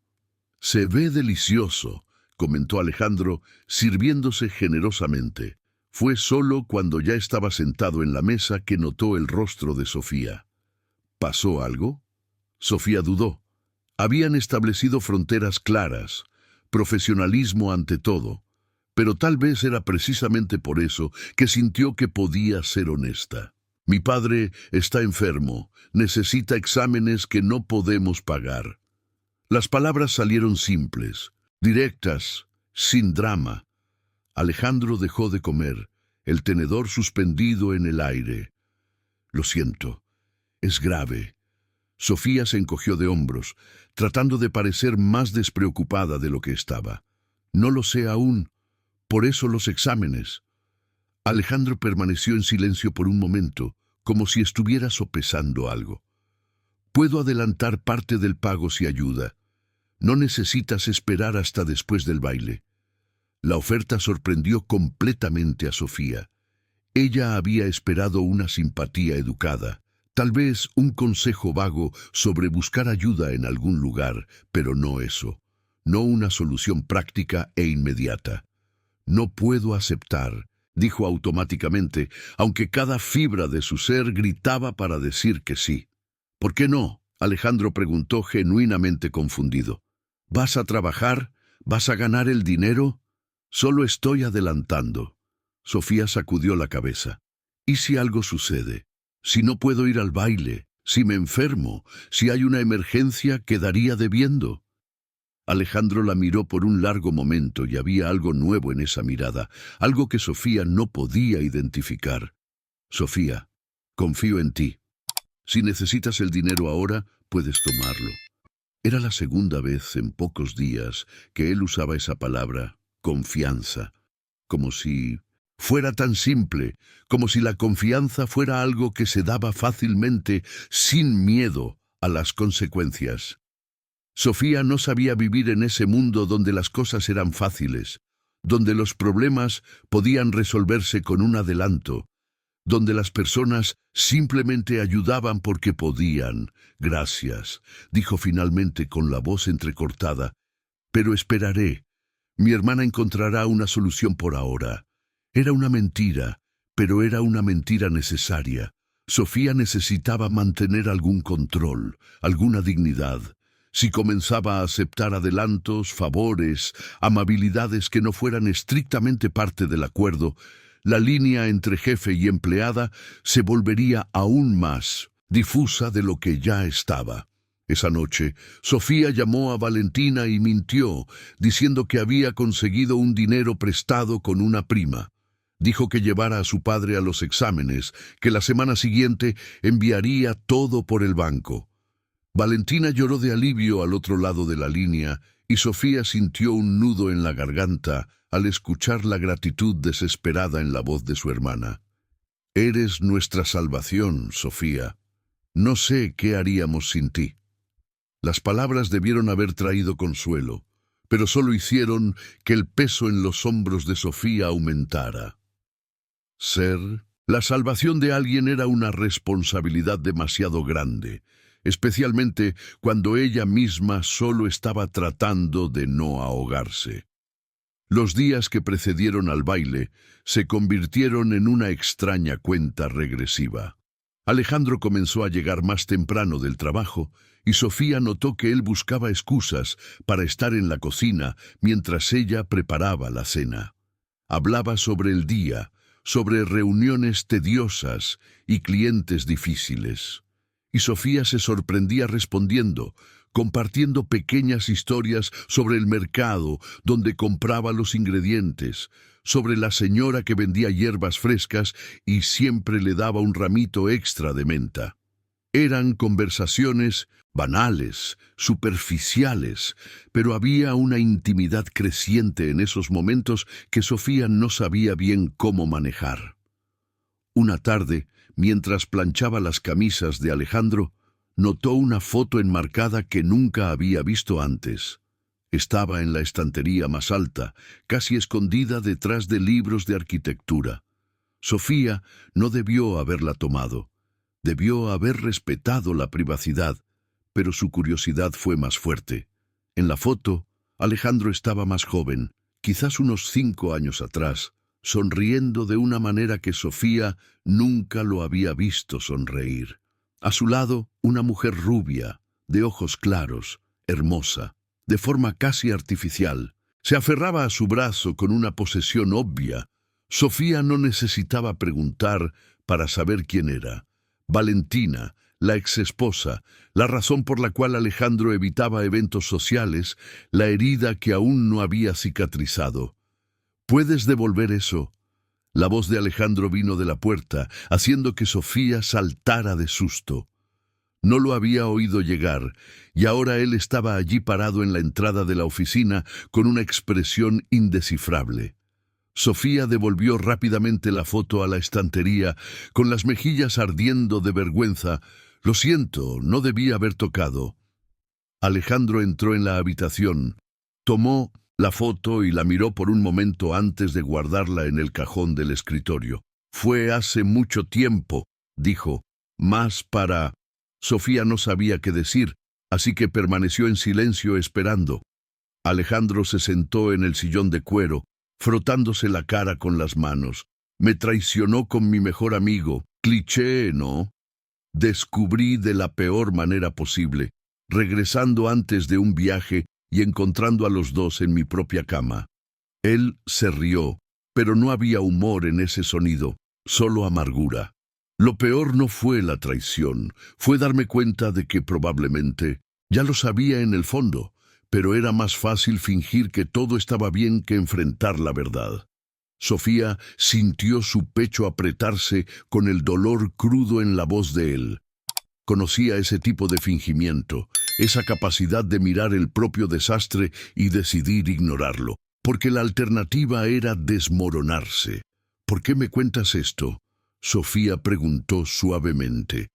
«Se ve delicioso», comentó Alejandro, sirviéndose generosamente. Fue solo cuando ya estaba sentado en la mesa que notó el rostro de Sofía. ¿Pasó algo? Sofía dudó. Habían establecido fronteras claras, profesionalismo ante todo, pero tal vez era precisamente por eso que sintió que podía ser honesta. «Mi padre está enfermo, necesita exámenes que no podemos pagar». Las palabras salieron simples, directas, sin drama. Alejandro dejó de comer, el tenedor suspendido en el aire. «Lo siento, es grave». Sofía se encogió de hombros, tratando de parecer más despreocupada de lo que estaba. «No lo sé aún, por eso los exámenes». Alejandro permaneció en silencio por un momento, como si estuviera sopesando algo. «Puedo adelantar parte del pago si ayuda. No necesitas esperar hasta después del baile». La oferta sorprendió completamente a Sofía. Ella había esperado una simpatía educada, tal vez un consejo vago sobre buscar ayuda en algún lugar, pero no eso, no una solución práctica e inmediata. «No puedo aceptar», dijo automáticamente, aunque cada fibra de su ser gritaba para decir que sí. «¿Por qué no?», Alejandro preguntó genuinamente confundido. «¿Vas a trabajar? ¿Vas a ganar el dinero?» «Solo estoy adelantando». Sofía sacudió la cabeza. ¿Y si algo sucede? Si no puedo ir al baile, si me enfermo, si hay una emergencia, quedaría debiendo. Alejandro la miró por un largo momento y había algo nuevo en esa mirada, algo que Sofía no podía identificar. Sofía, confío en ti. Si necesitas el dinero ahora, puedes tomarlo. Era la segunda vez en pocos días que él usaba esa palabra, confianza, como si fuera tan simple, como si la confianza fuera algo que se daba fácilmente, sin miedo a las consecuencias. Sofía no sabía vivir en ese mundo donde las cosas eran fáciles, donde los problemas podían resolverse con un adelanto, donde las personas simplemente ayudaban porque podían. Gracias, dijo finalmente con la voz entrecortada, pero esperaré. Mi hermana encontrará una solución por ahora. Era una mentira, pero era una mentira necesaria. Sofía necesitaba mantener algún control, alguna dignidad. Si comenzaba a aceptar adelantos, favores, amabilidades que no fueran estrictamente parte del acuerdo, la línea entre jefe y empleada se volvería aún más difusa de lo que ya estaba. Esa noche, Sofía llamó a Valentina y mintió, diciendo que había conseguido un dinero prestado con una prima. Dijo que llevara a su padre a los exámenes, que la semana siguiente enviaría todo por el banco. Valentina lloró de alivio al otro lado de la línea y Sofía sintió un nudo en la garganta al escuchar la gratitud desesperada en la voz de su hermana. Eres nuestra salvación, Sofía. No sé qué haríamos sin ti. Las palabras debieron haber traído consuelo, pero solo hicieron que el peso en los hombros de Sofía aumentara. La salvación de alguien era una responsabilidad demasiado grande, especialmente cuando ella misma solo estaba tratando de no ahogarse. Los días que precedieron al baile se convirtieron en una extraña cuenta regresiva. Alejandro comenzó a llegar más temprano del trabajo y Sofía notó que él buscaba excusas para estar en la cocina mientras ella preparaba la cena. Hablaba sobre el día, sobre reuniones tediosas y clientes difíciles. Y Sofía se sorprendía respondiendo, compartiendo pequeñas historias sobre el mercado donde compraba los ingredientes, sobre la señora que vendía hierbas frescas y siempre le daba un ramito extra de menta. Eran conversaciones banales, superficiales, pero había una intimidad creciente en esos momentos que Sofía no sabía bien cómo manejar. Una tarde, mientras planchaba las camisas de Alejandro, notó una foto enmarcada que nunca había visto antes. Estaba en la estantería más alta, casi escondida detrás de libros de arquitectura. Sofía no debió haberla tomado. Debió haber respetado la privacidad, pero su curiosidad fue más fuerte. En la foto, Alejandro estaba más joven, quizás unos 5 años atrás, sonriendo de una manera que Sofía nunca lo había visto sonreír. A su lado, una mujer rubia, de ojos claros, hermosa, de forma casi artificial. Se aferraba a su brazo con una posesión obvia. Sofía no necesitaba preguntar para saber quién era. Valentina, la exesposa, la razón por la cual Alejandro evitaba eventos sociales, la herida que aún no había cicatrizado. ¿Puedes devolver eso? La voz de Alejandro vino de la puerta, haciendo que Sofía saltara de susto. No lo había oído llegar, y ahora él estaba allí parado en la entrada de la oficina con una expresión indescifrable. Sofía devolvió rápidamente la foto a la estantería, con las mejillas ardiendo de vergüenza. Lo siento, no debía haber tocado. Alejandro entró en la habitación, tomó la foto y la miró por un momento antes de guardarla en el cajón del escritorio. Fue hace mucho tiempo, dijo, más para... Sofía no sabía qué decir, así que permaneció en silencio esperando. Alejandro se sentó en el sillón de cuero, frotándose la cara con las manos. Me traicionó con mi mejor amigo. Cliché, ¿no? Descubrí de la peor manera posible, regresando antes de un viaje y encontrando a los dos en mi propia cama. Él se rió, pero no había humor en ese sonido, solo amargura. Lo peor no fue la traición, fue darme cuenta de que probablemente ya lo sabía en el fondo, pero era más fácil fingir que todo estaba bien que enfrentar la verdad. Sofía sintió su pecho apretarse con el dolor crudo en la voz de él. Conocía ese tipo de fingimiento, esa capacidad de mirar el propio desastre y decidir ignorarlo, porque la alternativa era desmoronarse. ¿Por qué me cuentas esto?, Sofía preguntó suavemente.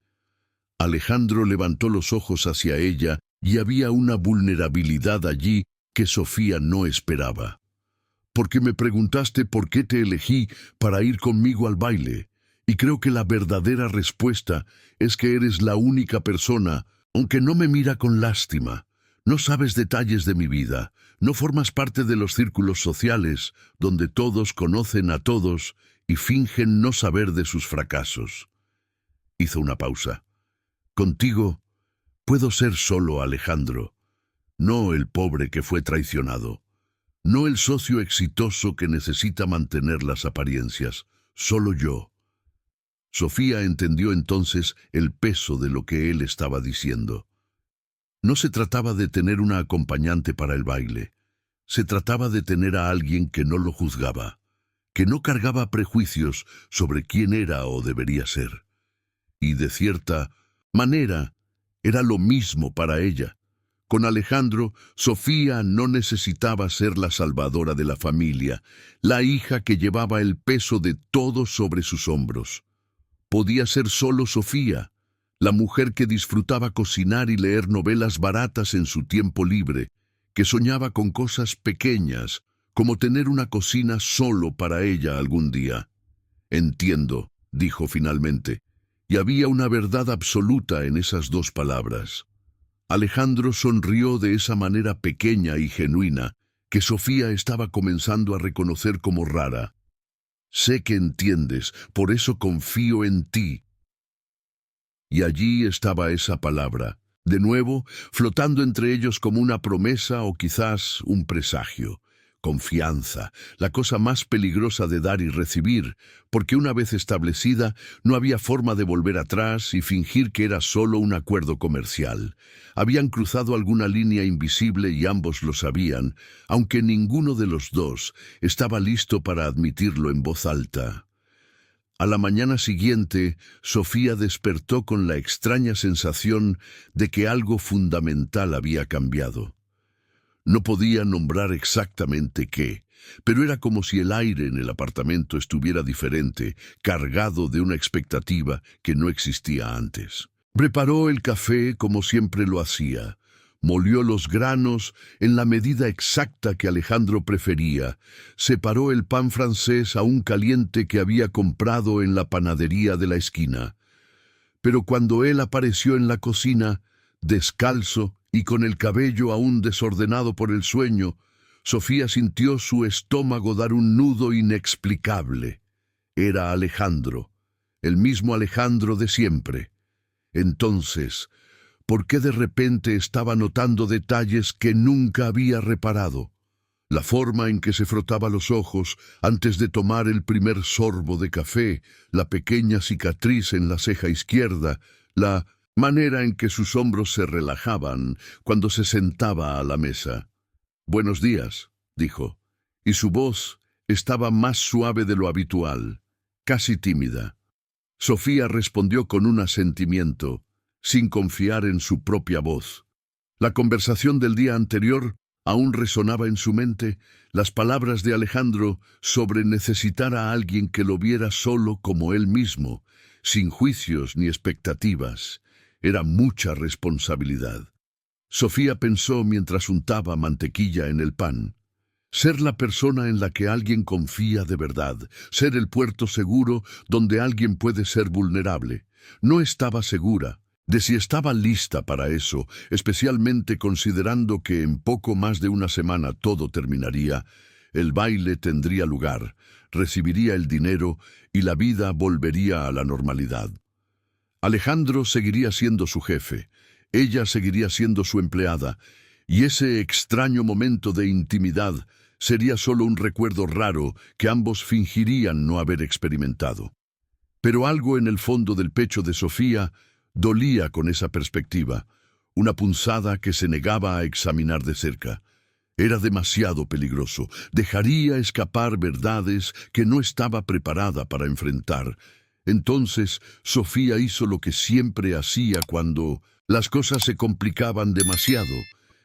Alejandro levantó los ojos hacia ella y había una vulnerabilidad allí que Sofía no esperaba. Porque me preguntaste por qué te elegí para ir conmigo al baile, y creo que la verdadera respuesta es que eres la única persona, aunque no me mira con lástima. No sabes detalles de mi vida, no formas parte de los círculos sociales, donde todos conocen a todos y fingen no saber de sus fracasos. Hizo una pausa. Contigo puedo ser solo Alejandro, no el pobre que fue traicionado, no el socio exitoso que necesita mantener las apariencias, solo yo. Sofía entendió entonces el peso de lo que él estaba diciendo. No se trataba de tener una acompañante para el baile, se trataba de tener a alguien que no lo juzgaba, que no cargaba prejuicios sobre quién era o debería ser. Y de cierta manera, era lo mismo para ella. Con Alejandro, Sofía no necesitaba ser la salvadora de la familia, la hija que llevaba el peso de todo sobre sus hombros. Podía ser solo Sofía, la mujer que disfrutaba cocinar y leer novelas baratas en su tiempo libre, que soñaba con cosas pequeñas, como tener una cocina solo para ella algún día. Entiendo, dijo finalmente, y había una verdad absoluta en esas dos palabras. Alejandro sonrió de esa manera pequeña y genuina que Sofía estaba comenzando a reconocer como rara. Sé que entiendes, por eso confío en ti. Y allí estaba esa palabra, de nuevo, flotando entre ellos como una promesa o quizás un presagio. Confianza, la cosa más peligrosa de dar y recibir, porque una vez establecida no había forma de volver atrás y fingir que era solo un acuerdo comercial. Habían cruzado alguna línea invisible y ambos lo sabían, aunque ninguno de los dos estaba listo para admitirlo en voz alta. A la mañana siguiente, Sofía despertó con la extraña sensación de que algo fundamental había cambiado. No podía nombrar exactamente qué, pero era como si el aire en el apartamento estuviera diferente, cargado de una expectativa que no existía antes. Preparó el café como siempre lo hacía. Molió los granos en la medida exacta que Alejandro prefería. Separó el pan francés aún caliente que había comprado en la panadería de la esquina. Pero cuando él apareció en la cocina, descalzo y con el cabello aún desordenado por el sueño, Sofía sintió su estómago dar un nudo inexplicable. Era Alejandro, el mismo Alejandro de siempre. Entonces, ¿por qué de repente estaba notando detalles que nunca había reparado? La forma en que se frotaba los ojos antes de tomar el primer sorbo de café, la pequeña cicatriz en la ceja izquierda, la manera en que sus hombros se relajaban cuando se sentaba a la mesa. «Buenos días», dijo, y su voz estaba más suave de lo habitual, casi tímida. Sofía respondió con un asentimiento, sin confiar en su propia voz. La conversación del día anterior aún resonaba en su mente, las palabras de Alejandro sobre necesitar a alguien que lo viera solo como él mismo, sin juicios ni expectativas. Era mucha responsabilidad. Sofía pensó mientras untaba mantequilla en el pan. Ser la persona en la que alguien confía de verdad, ser el puerto seguro donde alguien puede ser vulnerable. No estaba segura de si estaba lista para eso, especialmente considerando que en poco más de una semana todo terminaría, el baile tendría lugar, recibiría el dinero y la vida volvería a la normalidad. Alejandro seguiría siendo su jefe, ella seguiría siendo su empleada, y ese extraño momento de intimidad sería solo un recuerdo raro que ambos fingirían no haber experimentado. Pero algo en el fondo del pecho de Sofía dolía con esa perspectiva, una punzada que se negaba a examinar de cerca. Era demasiado peligroso, dejaría escapar verdades que no estaba preparada para enfrentar. Entonces, Sofía hizo lo que siempre hacía cuando las cosas se complicaban demasiado.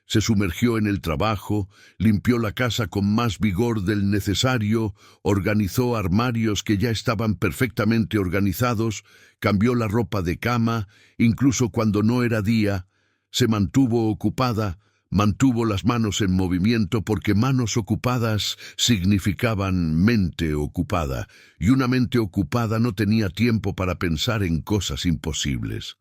Se sumergió en el trabajo, limpió la casa con más vigor del necesario, organizó armarios que ya estaban perfectamente organizados, cambió la ropa de cama, incluso cuando no era día, se mantuvo ocupada, mantuvo las manos en movimiento porque manos ocupadas significaban mente ocupada, y una mente ocupada no tenía tiempo para pensar en cosas imposibles.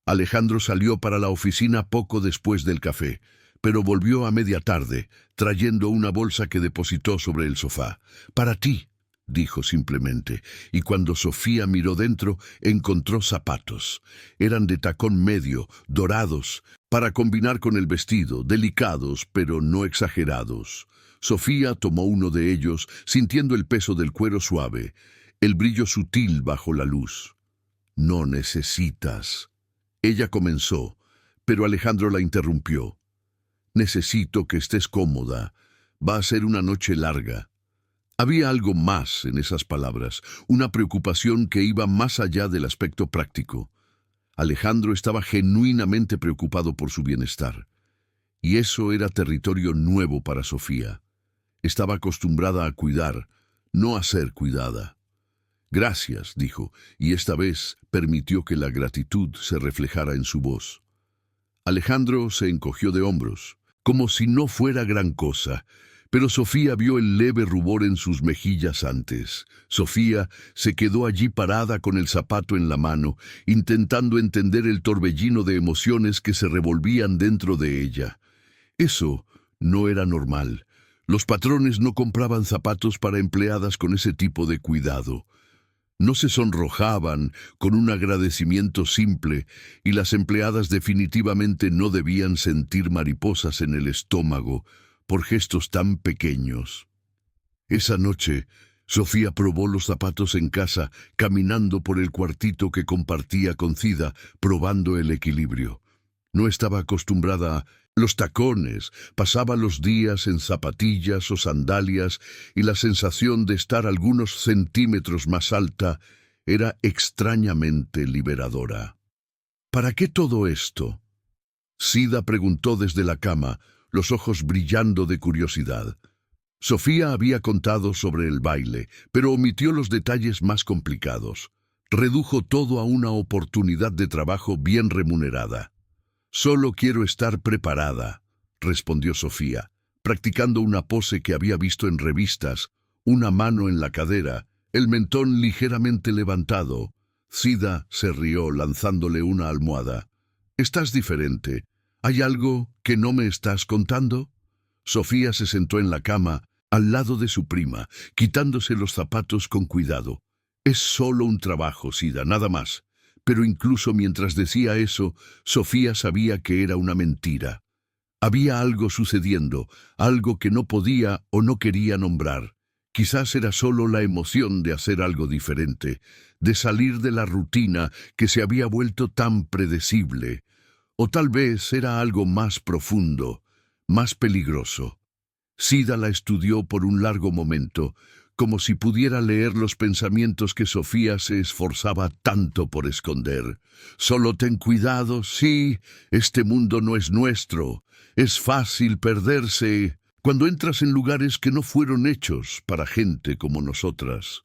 Alejandro salió para la oficina poco después del café, pero volvió a media tarde, trayendo una bolsa que depositó sobre el sofá. «Para ti», dijo simplemente, y cuando Sofía miró dentro, encontró zapatos. Eran de tacón medio, dorados, para combinar con el vestido, delicados, pero no exagerados. Sofía tomó uno de ellos, sintiendo el peso del cuero suave, el brillo sutil bajo la luz. «No necesitas». Ella comenzó, pero Alejandro la interrumpió. «Necesito que estés cómoda. Va a ser una noche larga». Había algo más en esas palabras, una preocupación que iba más allá del aspecto práctico. Alejandro estaba genuinamente preocupado por su bienestar. Y eso era territorio nuevo para Sofía. Estaba acostumbrada a cuidar, no a ser cuidada. «Gracias», dijo, y esta vez permitió que la gratitud se reflejara en su voz. Alejandro se encogió de hombros, como si no fuera gran cosa, pero Sofía vio el leve rubor en sus mejillas antes. Sofía se quedó allí parada con el zapato en la mano, intentando entender el torbellino de emociones que se revolvían dentro de ella. Eso no era normal. Los patrones no compraban zapatos para empleadas con ese tipo de cuidado. No se sonrojaban con un agradecimiento simple, y las empleadas definitivamente no debían sentir mariposas en el estómago por gestos tan pequeños. Esa noche, Sofía probó los zapatos en casa, caminando por el cuartito que compartía con Cida, probando el equilibrio. No estaba acostumbrada a los tacones, pasaba los días en zapatillas o sandalias y la sensación de estar algunos centímetros más alta era extrañamente liberadora. «¿Para qué todo esto?», Cida preguntó desde la cama, los ojos brillando de curiosidad. Sofía había contado sobre el baile, pero omitió los detalles más complicados. Redujo todo a una oportunidad de trabajo bien remunerada. «Solo quiero estar preparada», respondió Sofía, practicando una pose que había visto en revistas, una mano en la cadera, el mentón ligeramente levantado. Cida se rió lanzándole una almohada. «Estás diferente. ¿Hay algo que no me estás contando?». Sofía se sentó en la cama, al lado de su prima, quitándose los zapatos con cuidado. «Es solo un trabajo, Cida, nada más». Pero incluso mientras decía eso, Sofía sabía que era una mentira. Había algo sucediendo, algo que no podía o no quería nombrar. Quizás era solo la emoción de hacer algo diferente, de salir de la rutina que se había vuelto tan predecible. O tal vez era algo más profundo, más peligroso. Cida la estudió por un largo momento, como si pudiera leer los pensamientos que Sofía se esforzaba tanto por esconder. «Solo ten cuidado, sí, este mundo no es nuestro. Es fácil perderse cuando entras en lugares que no fueron hechos para gente como nosotras».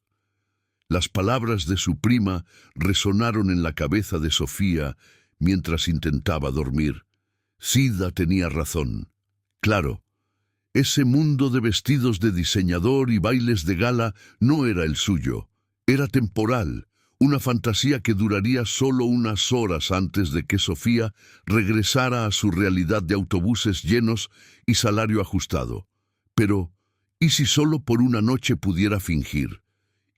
Las palabras de su prima resonaron en la cabeza de Sofía mientras intentaba dormir. Cida tenía razón. Claro, ese mundo de vestidos de diseñador y bailes de gala no era el suyo. Era temporal, una fantasía que duraría solo unas horas antes de que Sofía regresara a su realidad de autobuses llenos y salario ajustado. Pero, ¿y si solo por una noche pudiera fingir?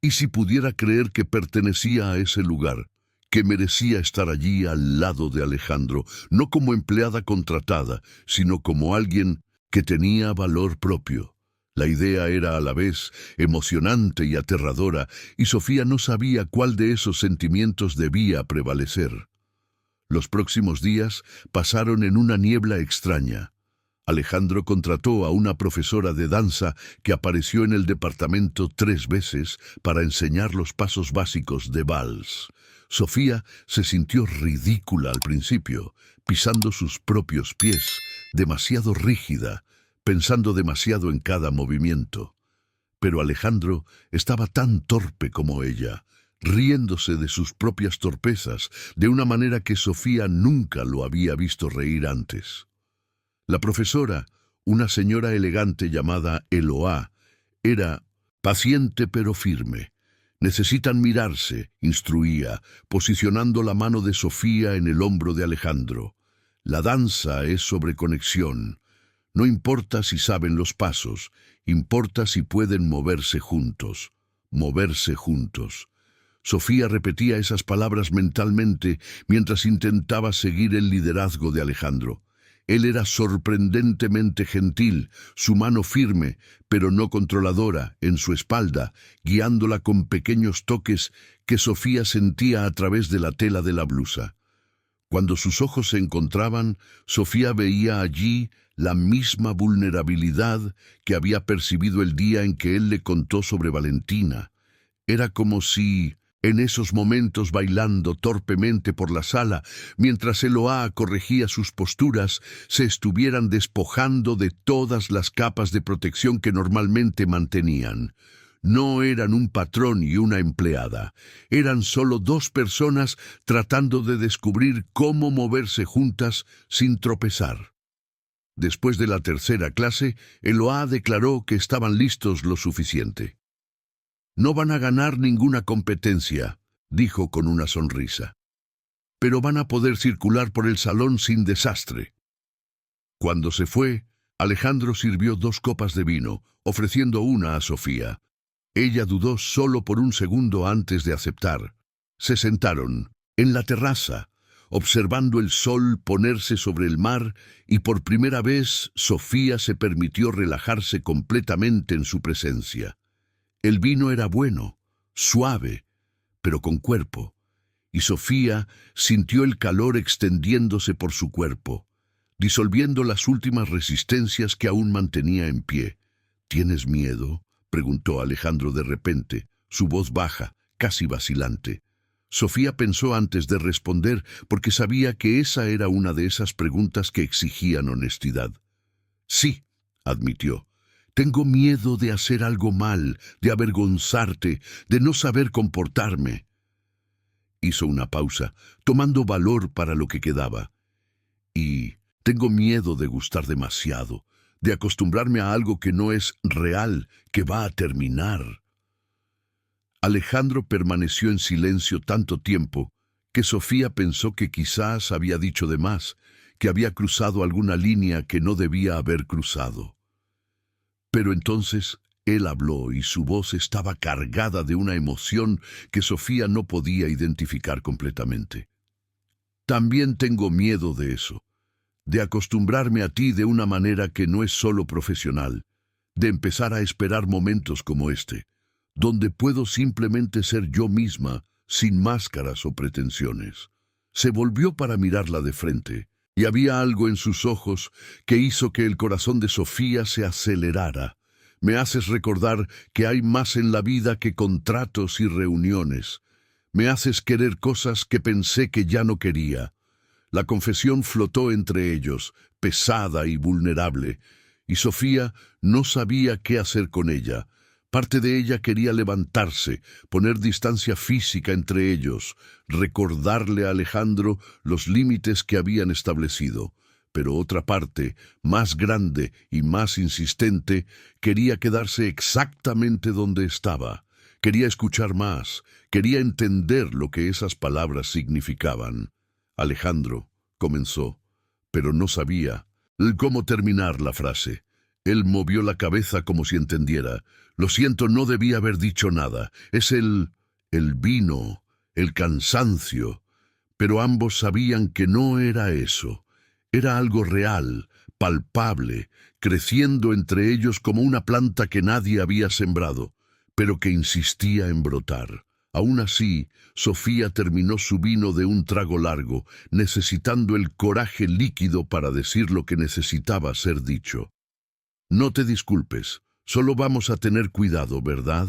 ¿Y si pudiera creer que pertenecía a ese lugar, que merecía estar allí al lado de Alejandro, no como empleada contratada, sino como alguien que tenía valor propio? La idea era a la vez emocionante y aterradora, y Sofía no sabía cuál de esos sentimientos debía prevalecer. Los próximos días pasaron en una niebla extraña. Alejandro contrató a una profesora de danza que apareció en el departamento 3 veces para enseñar los pasos básicos de vals. Sofía se sintió ridícula al principio, pisando sus propios pies, demasiado rígida, pensando demasiado en cada movimiento. Pero Alejandro estaba tan torpe como ella, riéndose de sus propias torpezas, de una manera que Sofía nunca lo había visto reír antes. La profesora, una señora elegante llamada Eloá, era paciente pero firme. Necesitan mirarse, instruía, posicionando la mano de Sofía en el hombro de Alejandro. La danza es sobre conexión. No importa si saben los pasos, importa si pueden moverse juntos. Moverse juntos. Sofía repetía esas palabras mentalmente mientras intentaba seguir el liderazgo de Alejandro. Él era sorprendentemente gentil, su mano firme, pero no controladora, en su espalda, guiándola con pequeños toques que Sofía sentía a través de la tela de la blusa. Cuando sus ojos se encontraban, Sofía veía allí la misma vulnerabilidad que había percibido el día en que él le contó sobre Valentina. Era como si, en esos momentos bailando torpemente por la sala, mientras Eloá corregía sus posturas, se estuvieran despojando de todas las capas de protección que normalmente mantenían. No eran un patrón y una empleada, eran solo dos personas tratando de descubrir cómo moverse juntas sin tropezar. Después de la tercera clase, Eloá declaró que estaban listos lo suficiente. No van a ganar ninguna competencia, dijo con una sonrisa. Pero van a poder circular por el salón sin desastre. Cuando se fue, Alejandro sirvió 2 copas de vino, ofreciendo una a Sofía. Ella dudó solo por un segundo antes de aceptar. Se sentaron, en la terraza, observando el sol ponerse sobre el mar, y por primera vez Sofía se permitió relajarse completamente en su presencia. El vino era bueno, suave, pero con cuerpo, y Sofía sintió el calor extendiéndose por su cuerpo, disolviendo las últimas resistencias que aún mantenía en pie. ¿Tienes miedo?, preguntó Alejandro de repente, su voz baja, casi vacilante. Sofía pensó antes de responder porque sabía que esa era una de esas preguntas que exigían honestidad. Sí, admitió. Tengo miedo de hacer algo mal, de avergonzarte, de no saber comportarme. Hizo una pausa, tomando valor para lo que quedaba. Y tengo miedo de gustar demasiado, de acostumbrarme a algo que no es real, que va a terminar. Alejandro permaneció en silencio tanto tiempo que Sofía pensó que quizás había dicho de más, que había cruzado alguna línea que no debía haber cruzado. Pero entonces él habló y su voz estaba cargada de una emoción que Sofía no podía identificar completamente. También tengo miedo de eso, de acostumbrarme a ti de una manera que no es solo profesional, de empezar a esperar momentos como este, donde puedo simplemente ser yo misma, sin máscaras o pretensiones. Se volvió para mirarla de frente, y había algo en sus ojos que hizo que el corazón de Sofía se acelerara. Me haces recordar que hay más en la vida que contratos y reuniones. Me haces querer cosas que pensé que ya no quería. La confesión flotó entre ellos, pesada y vulnerable, y Sofía no sabía qué hacer con ella. Parte de ella quería levantarse, poner distancia física entre ellos, recordarle a Alejandro los límites que habían establecido. Pero otra parte, más grande y más insistente, quería quedarse exactamente donde estaba. Quería escuchar más, quería entender lo que esas palabras significaban. Alejandro comenzó, pero no sabía cómo terminar la frase. Él movió la cabeza como si entendiera. Lo siento, no debía haber dicho nada. Es el vino, el cansancio. Pero ambos sabían que no era eso. Era algo real, palpable, creciendo entre ellos como una planta que nadie había sembrado, pero que insistía en brotar. Aún así, Sofía terminó su vino de un trago largo, necesitando el coraje líquido para decir lo que necesitaba ser dicho. No te disculpes, solo vamos a tener cuidado, ¿verdad?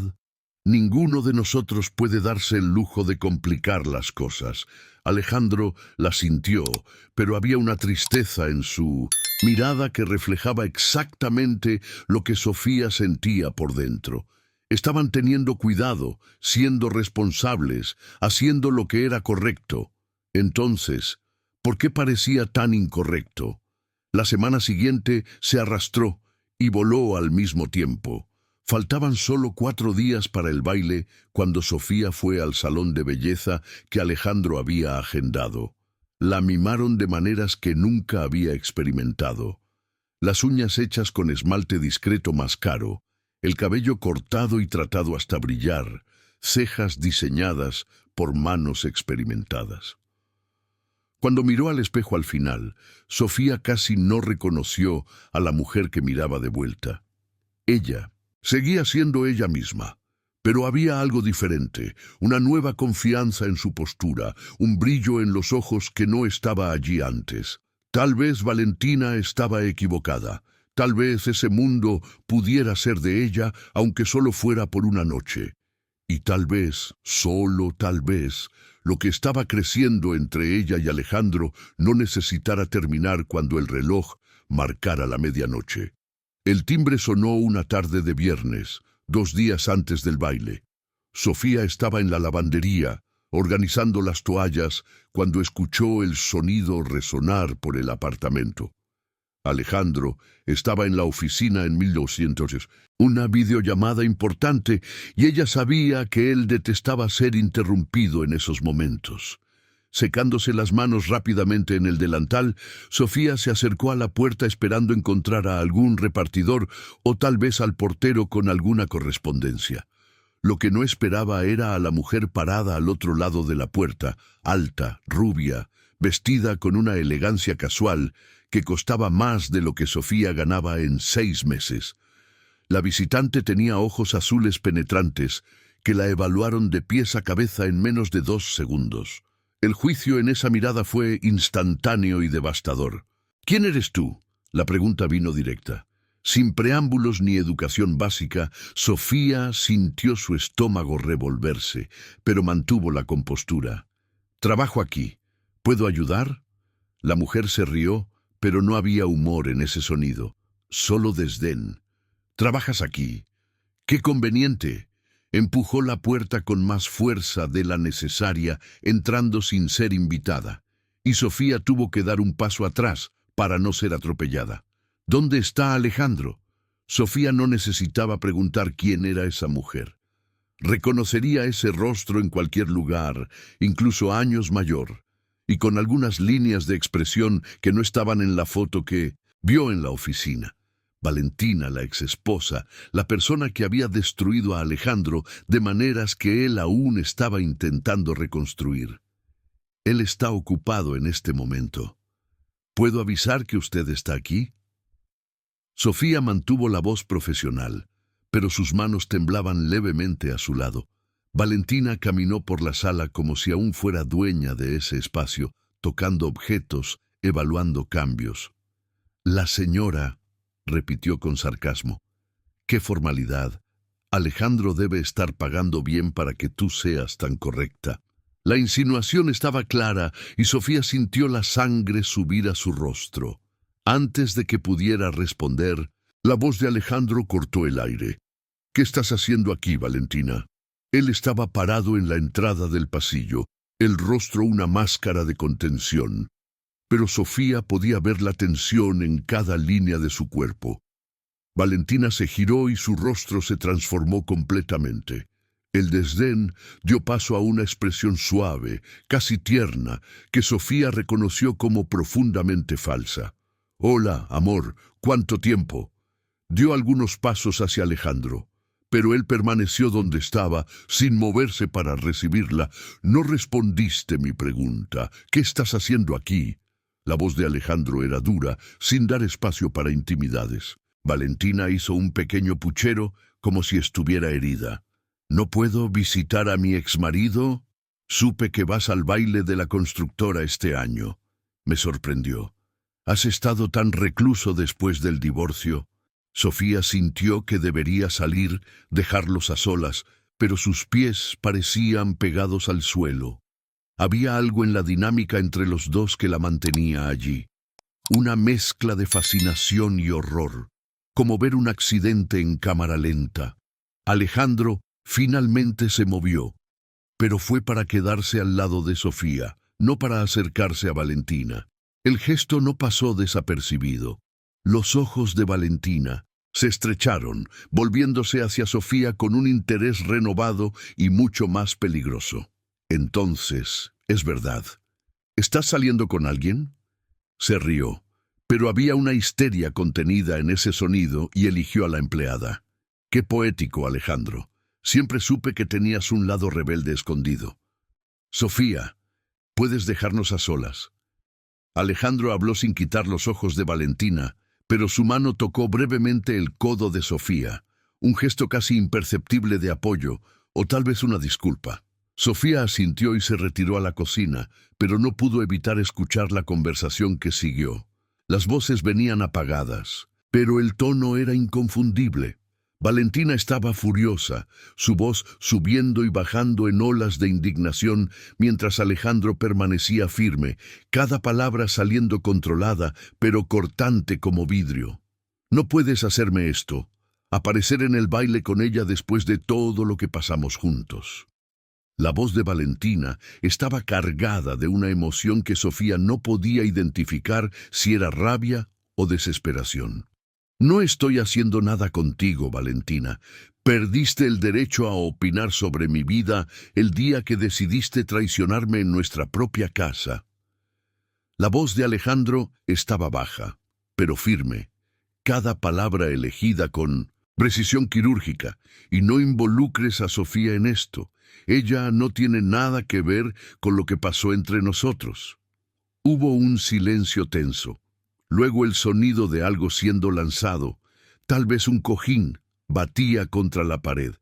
Ninguno de nosotros puede darse el lujo de complicar las cosas. Alejandro la sintió, pero había una tristeza en su mirada que reflejaba exactamente lo que Sofía sentía por dentro. Estaban teniendo cuidado, siendo responsables, haciendo lo que era correcto. Entonces, ¿por qué parecía tan incorrecto? La semana siguiente se arrastró y voló al mismo tiempo. Faltaban solo 4 días para el baile cuando Sofía fue al salón de belleza que Alejandro había agendado. La mimaron de maneras que nunca había experimentado. Las uñas hechas con esmalte discreto más caro, el cabello cortado y tratado hasta brillar, cejas diseñadas por manos experimentadas. Cuando miró al espejo al final, Sofía casi no reconoció a la mujer que miraba de vuelta. Ella seguía siendo ella misma, pero había algo diferente, una nueva confianza en su postura, un brillo en los ojos que no estaba allí antes. Tal vez Valentina estaba equivocada. Tal vez ese mundo pudiera ser de ella, aunque solo fuera por una noche. Y tal vez, solo tal vez, lo que estaba creciendo entre ella y Alejandro no necesitara terminar cuando el reloj marcara la medianoche. El timbre sonó una tarde de viernes, 2 días antes del baile. Sofía estaba en la lavandería, organizando las toallas, cuando escuchó el sonido resonar por el apartamento. Alejandro estaba en la oficina en 1200, una videollamada importante, y ella sabía que él detestaba ser interrumpido en esos momentos. Secándose las manos rápidamente en el delantal, Sofía se acercó a la puerta esperando encontrar a algún repartidor o tal vez al portero con alguna correspondencia. Lo que no esperaba era a la mujer parada al otro lado de la puerta, alta, rubia, vestida con una elegancia casual que costaba más de lo que Sofía ganaba en 6 meses. La visitante tenía ojos azules penetrantes que la evaluaron de pies a cabeza en menos de 2 segundos. El juicio en esa mirada fue instantáneo y devastador. ¿Quién eres tú? La pregunta vino directa. Sin preámbulos ni educación básica, Sofía sintió su estómago revolverse, pero mantuvo la compostura. Trabajo aquí. ¿Puedo ayudar? La mujer se rió, pero no había humor en ese sonido, solo desdén. ¿Trabajas aquí? ¡Qué conveniente! Empujó la puerta con más fuerza de la necesaria, entrando sin ser invitada, y Sofía tuvo que dar un paso atrás para no ser atropellada. ¿Dónde está Alejandro? Sofía no necesitaba preguntar quién era esa mujer. Reconocería ese rostro en cualquier lugar, incluso años mayor, y con algunas líneas de expresión que no estaban en la foto que vio en la oficina. Valentina, la exesposa, la persona que había destruido a Alejandro de maneras que él aún estaba intentando reconstruir. Él está ocupado en este momento. ¿Puedo avisar que usted está aquí? Sofía mantuvo la voz profesional, pero sus manos temblaban levemente a su lado. Valentina caminó por la sala como si aún fuera dueña de ese espacio, tocando objetos, evaluando cambios. La señora, repitió con sarcasmo. ¡Qué formalidad! Alejandro debe estar pagando bien para que tú seas tan correcta. La insinuación estaba clara y Sofía sintió la sangre subir a su rostro. Antes de que pudiera responder, la voz de Alejandro cortó el aire. ¿Qué estás haciendo aquí, Valentina? Él estaba parado en la entrada del pasillo, el rostro una máscara de contención. Pero Sofía podía ver la tensión en cada línea de su cuerpo. Valentina se giró y su rostro se transformó completamente. El desdén dio paso a una expresión suave, casi tierna, que Sofía reconoció como profundamente falsa. «Hola, amor, ¿cuánto tiempo?» Dio algunos pasos hacia Alejandro, pero él permaneció donde estaba, sin moverse para recibirla. «No respondiste mi pregunta. ¿Qué estás haciendo aquí?» La voz de Alejandro era dura, sin dar espacio para intimidades. Valentina hizo un pequeño puchero, como si estuviera herida. ¿No puedo visitar a mi exmarido? Supe que vas al baile de la constructora este año. Me sorprendió. ¿Has estado tan recluso después del divorcio? Sofía sintió que debería salir, dejarlos a solas, pero sus pies parecían pegados al suelo. Había algo en la dinámica entre los dos que la mantenía allí. Una mezcla de fascinación y horror, como ver un accidente en cámara lenta. Alejandro finalmente se movió, pero fue para quedarse al lado de Sofía, no para acercarse a Valentina. El gesto no pasó desapercibido. Los ojos de Valentina se estrecharon, volviéndose hacia Sofía con un interés renovado y mucho más peligroso. Entonces, es verdad. ¿Estás saliendo con alguien? Se rió, pero había una histeria contenida en ese sonido y eligió a la empleada. Qué poético, Alejandro. Siempre supe que tenías un lado rebelde escondido. Sofía, ¿puedes dejarnos a solas? Alejandro habló sin quitar los ojos de Valentina, pero su mano tocó brevemente el codo de Sofía, un gesto casi imperceptible de apoyo, o tal vez una disculpa. Sofía asintió y se retiró a la cocina, pero no pudo evitar escuchar la conversación que siguió. Las voces venían apagadas, pero el tono era inconfundible. Valentina estaba furiosa, su voz subiendo y bajando en olas de indignación, mientras Alejandro permanecía firme, cada palabra saliendo controlada, pero cortante como vidrio. No puedes hacerme esto, aparecer en el baile con ella después de todo lo que pasamos juntos. La voz de Valentina estaba cargada de una emoción que Sofía no podía identificar si era rabia o desesperación. No estoy haciendo nada contigo, Valentina. Perdiste el derecho a opinar sobre mi vida el día que decidiste traicionarme en nuestra propia casa. La voz de Alejandro estaba baja, pero firme, cada palabra elegida con precisión quirúrgica, y no involucres a Sofía en esto. Ella no tiene nada que ver con lo que pasó entre nosotros. Hubo un silencio tenso. Luego el sonido de algo siendo lanzado, tal vez un cojín, batía contra la pared.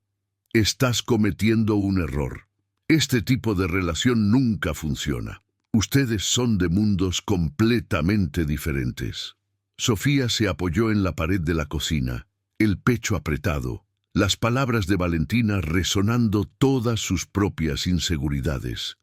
Estás cometiendo un error. Este tipo de relación nunca funciona. Ustedes son de mundos completamente diferentes. Sofía se apoyó en la pared de la cocina, el pecho apretado, las palabras de Valentina resonando todas sus propias inseguridades.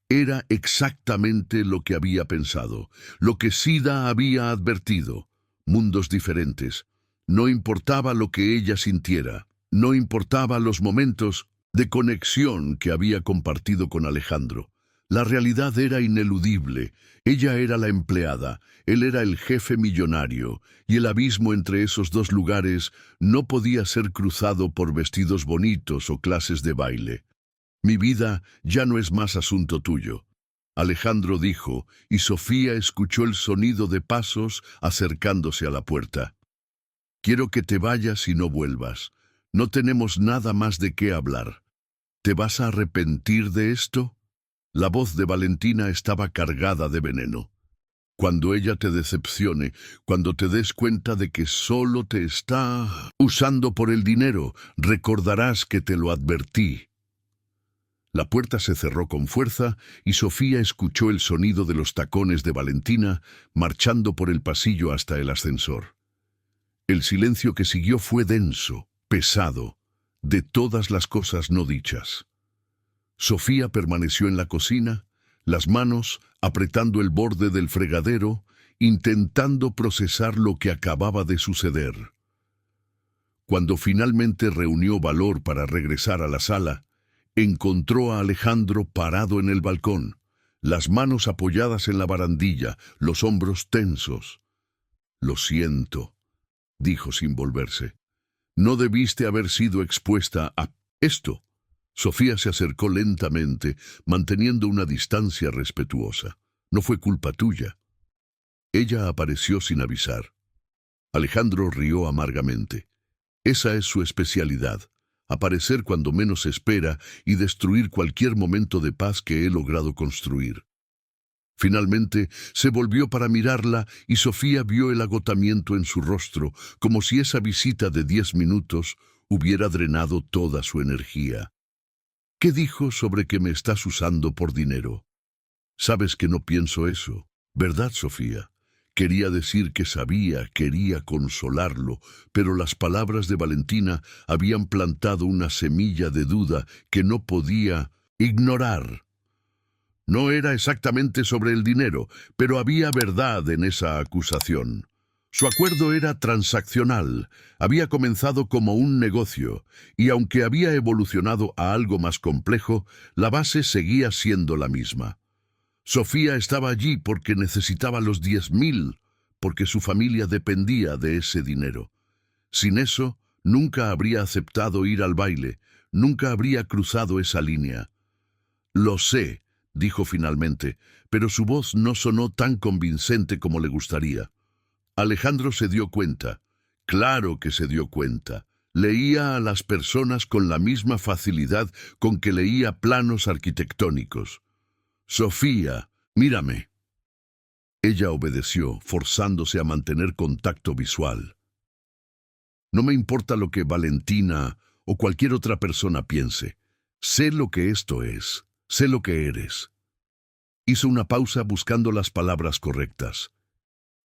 Era exactamente lo que había pensado, lo que Sida había advertido. Mundos diferentes. No importaba lo que ella sintiera, no importaba los momentos de conexión que había compartido con Alejandro. La realidad era ineludible. Ella era la empleada, él era el jefe millonario, y el abismo entre esos dos lugares no podía ser cruzado por vestidos bonitos o clases de baile. Mi vida ya no es más asunto tuyo, Alejandro dijo, y Sofía escuchó el sonido de pasos acercándose a la puerta. Quiero que te vayas y no vuelvas. No tenemos nada más de qué hablar. ¿Te vas a arrepentir de esto? La voz de Valentina estaba cargada de veneno. Cuando ella te decepcione, cuando te des cuenta de que solo te está usando por el dinero, recordarás que te lo advertí. La puerta se cerró con fuerza y Sofía escuchó el sonido de los tacones de Valentina marchando por el pasillo hasta el ascensor. El silencio que siguió fue denso, pesado, de todas las cosas no dichas. Sofía permaneció en la cocina, las manos apretando el borde del fregadero, intentando procesar lo que acababa de suceder. Cuando finalmente reunió valor para regresar a la sala, encontró a Alejandro parado en el balcón, las manos apoyadas en la barandilla, los hombros tensos. «Lo siento», dijo sin volverse. «No debiste haber sido expuesta a esto». Sofía se acercó lentamente, manteniendo una distancia respetuosa. «No fue culpa tuya». Ella apareció sin avisar. Alejandro rió amargamente. Esa es su especialidad. Aparecer cuando menos se espera y destruir cualquier momento de paz que he logrado construir. Finalmente se volvió para mirarla y Sofía vio el agotamiento en su rostro, como si esa visita de 10 minutos hubiera drenado toda su energía. ¿Qué dijo sobre que me estás usando por dinero? Sabes que no pienso eso, ¿verdad, Sofía? Quería decir que sabía, quería consolarlo, pero las palabras de Valentina habían plantado una semilla de duda que no podía ignorar. No era exactamente sobre el dinero, pero había verdad en esa acusación. Su acuerdo era transaccional, había comenzado como un negocio, y aunque había evolucionado a algo más complejo, la base seguía siendo la misma. Sofía estaba allí porque necesitaba los 10.000, porque su familia dependía de ese dinero. Sin eso, nunca habría aceptado ir al baile, nunca habría cruzado esa línea. Lo sé, dijo finalmente, pero su voz no sonó tan convincente como le gustaría. Alejandro se dio cuenta. Claro que se dio cuenta. Leía a las personas con la misma facilidad con que leía planos arquitectónicos. Sofía, mírame. Ella obedeció, forzándose a mantener contacto visual. No me importa lo que Valentina o cualquier otra persona piense. Sé lo que esto es. Sé lo que eres. Hizo una pausa buscando las palabras correctas.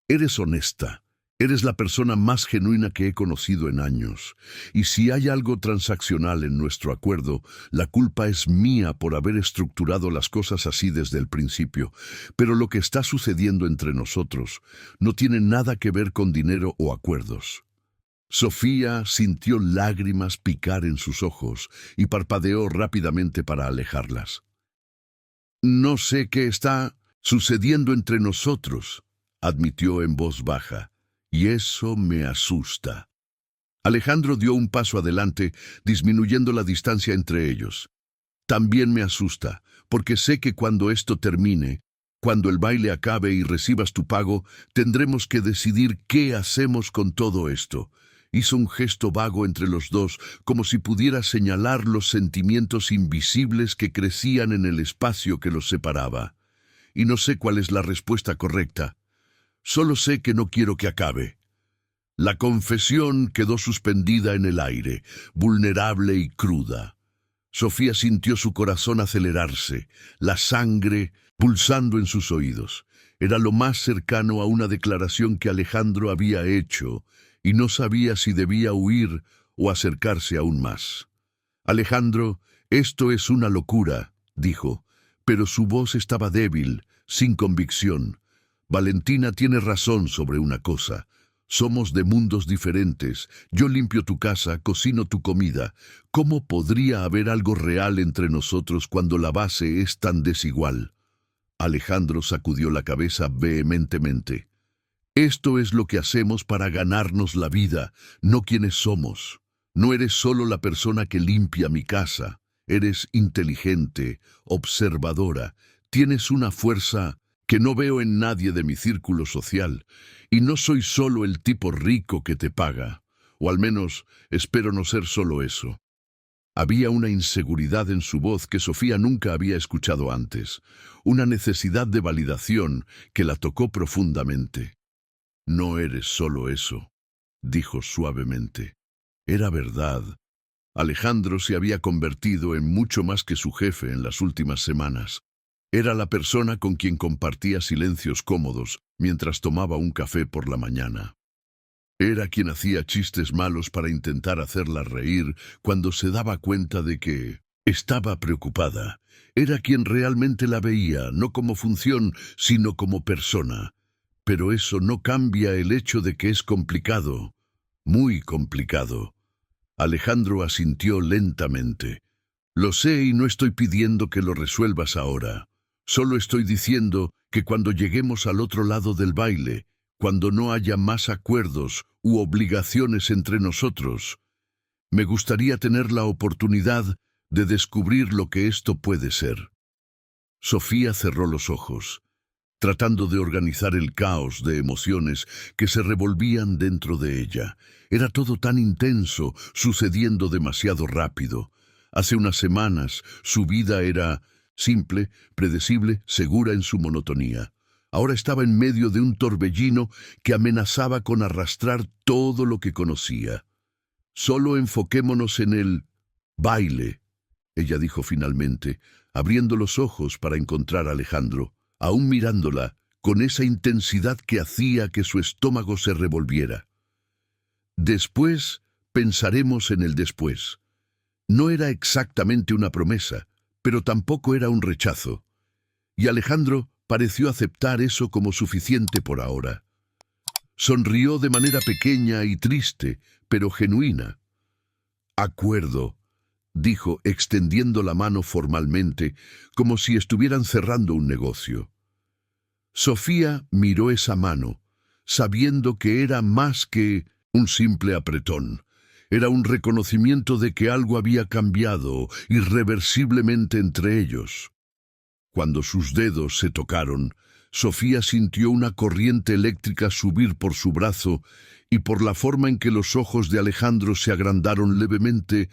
Eres honesta. Eres la persona más genuina que he conocido en años. Y si hay algo transaccional en nuestro acuerdo, la culpa es mía por haber estructurado las cosas así desde el principio. Pero lo que está sucediendo entre nosotros no tiene nada que ver con dinero o acuerdos. Sofía sintió lágrimas picar en sus ojos y parpadeó rápidamente para alejarlas. No sé qué está sucediendo entre nosotros, admitió en voz baja, y eso me asusta. Alejandro dio un paso adelante, disminuyendo la distancia entre ellos. También me asusta, porque sé que cuando esto termine, cuando el baile acabe y recibas tu pago, tendremos que decidir qué hacemos con todo esto. Hizo un gesto vago entre los dos, como si pudiera señalar los sentimientos invisibles que crecían en el espacio que los separaba. Y no sé cuál es la respuesta correcta. Solo sé que no quiero que acabe. La confesión quedó suspendida en el aire, vulnerable y cruda. Sofía sintió su corazón acelerarse, la sangre pulsando en sus oídos. Era lo más cercano a una declaración que Alejandro había hecho, y no sabía si debía huir o acercarse aún más. Alejandro, esto es una locura, dijo, pero su voz estaba débil, sin convicción. Valentina tiene razón sobre una cosa. Somos de mundos diferentes. Yo limpio tu casa, cocino tu comida. ¿Cómo podría haber algo real entre nosotros cuando la base es tan desigual? Alejandro sacudió la cabeza vehementemente. Esto es lo que hacemos para ganarnos la vida, no quienes somos. No eres solo la persona que limpia mi casa. Eres inteligente, observadora. Tienes una fuerza que no veo en nadie de mi círculo social. Y no soy solo el tipo rico que te paga. O al menos espero no ser solo eso. Había una inseguridad en su voz que Sofía nunca había escuchado antes. Una necesidad de validación que la tocó profundamente. No eres solo eso, dijo suavemente. Era verdad. Alejandro se había convertido en mucho más que su jefe en las últimas semanas. Era la persona con quien compartía silencios cómodos mientras tomaba un café por la mañana. Era quien hacía chistes malos para intentar hacerla reír cuando se daba cuenta de que estaba preocupada. Era quien realmente la veía, no como función, sino como persona. Pero eso no cambia el hecho de que es complicado, muy complicado. Alejandro asintió lentamente. Lo sé y no estoy pidiendo que lo resuelvas ahora. Solo estoy diciendo que cuando lleguemos al otro lado del baile, cuando no haya más acuerdos u obligaciones entre nosotros, me gustaría tener la oportunidad de descubrir lo que esto puede ser. Sofía cerró los ojos, tratando de organizar el caos de emociones que se revolvían dentro de ella. Era todo tan intenso, sucediendo demasiado rápido. Hace unas semanas, su vida era simple, predecible, segura en su monotonía. Ahora estaba en medio de un torbellino que amenazaba con arrastrar todo lo que conocía. «Solo enfoquémonos en el baile», ella dijo finalmente, abriendo los ojos para encontrar a Alejandro, aún mirándola, con esa intensidad que hacía que su estómago se revolviera. «Después pensaremos en el después». No era exactamente una promesa, pero tampoco era un rechazo. Y Alejandro pareció aceptar eso como suficiente por ahora. Sonrió de manera pequeña y triste, pero genuina. «Acuerdo», dijo, extendiendo la mano formalmente, como si estuvieran cerrando un negocio. Sofía miró esa mano, sabiendo que era más que un simple apretón. Era un reconocimiento de que algo había cambiado irreversiblemente entre ellos. Cuando sus dedos se tocaron, Sofía sintió una corriente eléctrica subir por su brazo y por la forma en que los ojos de Alejandro se agrandaron levemente,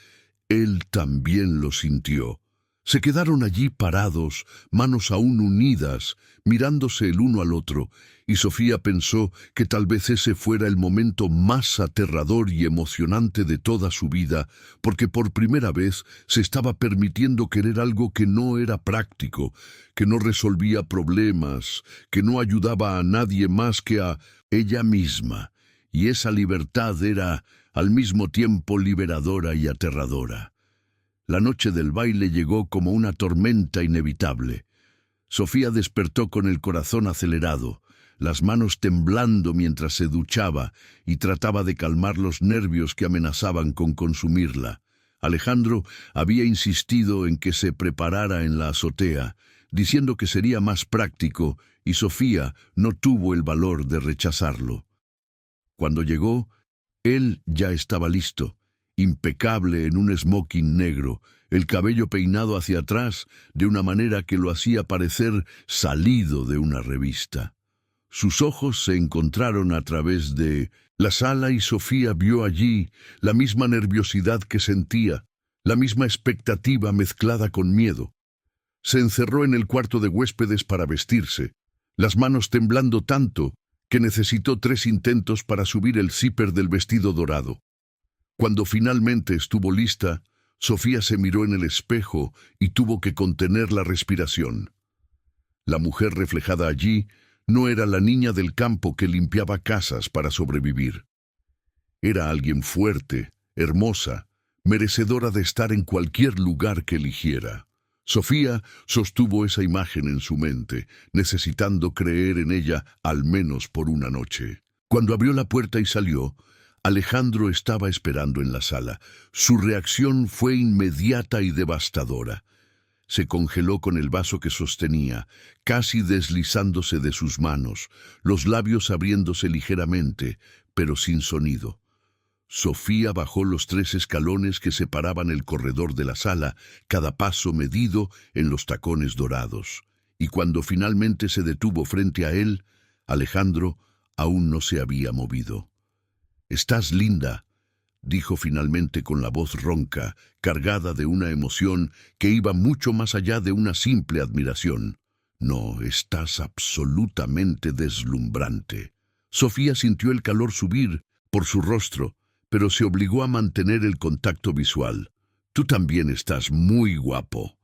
él también lo sintió. Se quedaron allí parados, manos aún unidas, mirándose el uno al otro, y Sofía pensó que tal vez ese fuera el momento más aterrador y emocionante de toda su vida, porque por primera vez se estaba permitiendo querer algo que no era práctico, que no resolvía problemas, que no ayudaba a nadie más que a ella misma, y esa libertad era al mismo tiempo liberadora y aterradora. La noche del baile llegó como una tormenta inevitable. Sofía despertó con el corazón acelerado, las manos temblando mientras se duchaba y trataba de calmar los nervios que amenazaban con consumirla. Alejandro había insistido en que se preparara en la azotea, diciendo que sería más práctico, y Sofía no tuvo el valor de rechazarlo. Cuando llegó, él ya estaba listo, impecable en un smoking negro, el cabello peinado hacia atrás de una manera que lo hacía parecer salido de una revista. Sus ojos se encontraron a través de la sala y Sofía vio allí la misma nerviosidad que sentía, la misma expectativa mezclada con miedo. Se encerró en el cuarto de huéspedes para vestirse, las manos temblando tanto que necesitó 3 intentos para subir el zipper del vestido dorado. Cuando finalmente estuvo lista, Sofía se miró en el espejo y tuvo que contener la respiración. La mujer reflejada allí no era la niña del campo que limpiaba casas para sobrevivir. Era alguien fuerte, hermosa, merecedora de estar en cualquier lugar que eligiera. Sofía sostuvo esa imagen en su mente, necesitando creer en ella al menos por una noche. Cuando abrió la puerta y salió, Alejandro estaba esperando en la sala. Su reacción fue inmediata y devastadora. Se congeló con el vaso que sostenía, casi deslizándose de sus manos, los labios abriéndose ligeramente, pero sin sonido. Sofía bajó los 3 escalones que separaban el corredor de la sala, cada paso medido en los tacones dorados. Y cuando finalmente se detuvo frente a él, Alejandro aún no se había movido. «Estás linda», dijo finalmente con la voz ronca, cargada de una emoción que iba mucho más allá de una simple admiración. «No, estás absolutamente deslumbrante». Sofía sintió el calor subir por su rostro, pero se obligó a mantener el contacto visual. «Tú también estás muy guapo».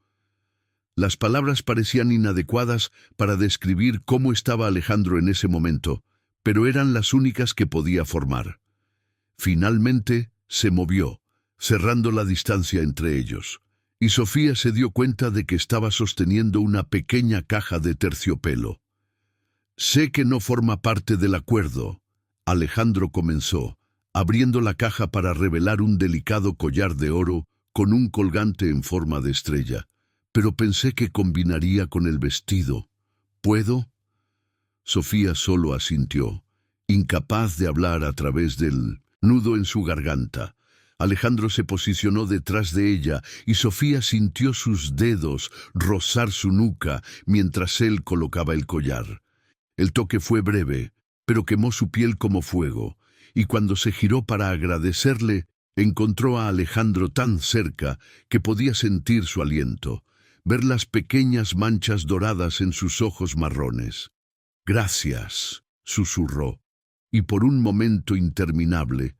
Las palabras parecían inadecuadas para describir cómo estaba Alejandro en ese momento, pero eran las únicas que podía formar. Finalmente se movió, cerrando la distancia entre ellos, y Sofía se dio cuenta de que estaba sosteniendo una pequeña caja de terciopelo. «Sé que no forma parte del acuerdo», Alejandro comenzó, abriendo la caja para revelar un delicado collar de oro con un colgante en forma de estrella, «pero pensé que combinaría con el vestido. ¿Puedo?» Sofía solo asintió, incapaz de hablar a través del nudo en su garganta. Alejandro se posicionó detrás de ella y Sofía sintió sus dedos rozar su nuca mientras él colocaba el collar. El toque fue breve, pero quemó su piel como fuego, y cuando se giró para agradecerle, encontró a Alejandro tan cerca que podía sentir su aliento. ver las pequeñas manchas doradas en sus ojos marrones. «Gracias», susurró, y por un momento interminable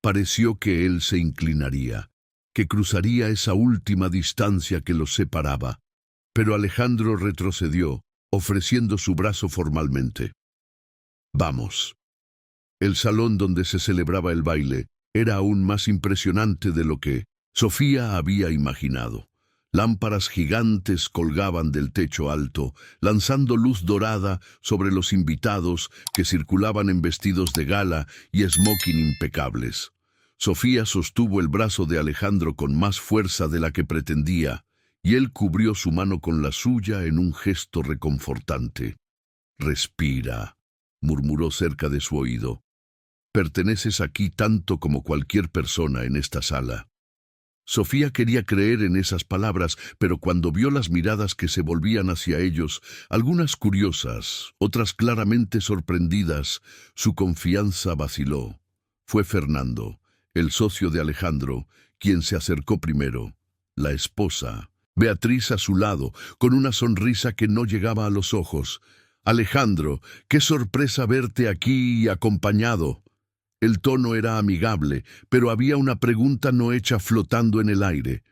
pareció que él se inclinaría, que cruzaría esa última distancia que los separaba. Pero Alejandro retrocedió, ofreciendo su brazo formalmente. «Vamos». El salón donde se celebraba el baile era aún más impresionante de lo que Sofía había imaginado. Lámparas gigantes colgaban del techo alto, lanzando luz dorada sobre los invitados que circulaban en vestidos de gala y smoking impecables. Sofía sostuvo el brazo de Alejandro con más fuerza de la que pretendía, y él cubrió su mano con la suya en un gesto reconfortante. «Respira», murmuró cerca de su oído. «Perteneces aquí tanto como cualquier persona en esta sala». Sofía quería creer en esas palabras, pero cuando vio las miradas que se volvían hacia ellos, algunas curiosas, otras claramente sorprendidas, su confianza vaciló. Fue Fernando, el socio de Alejandro, quien se acercó primero. La esposa, Beatriz a su lado, con una sonrisa que no llegaba a los ojos. «Alejandro, qué sorpresa verte aquí y acompañado». El tono era amigable, pero había una pregunta no hecha flotando en el aire.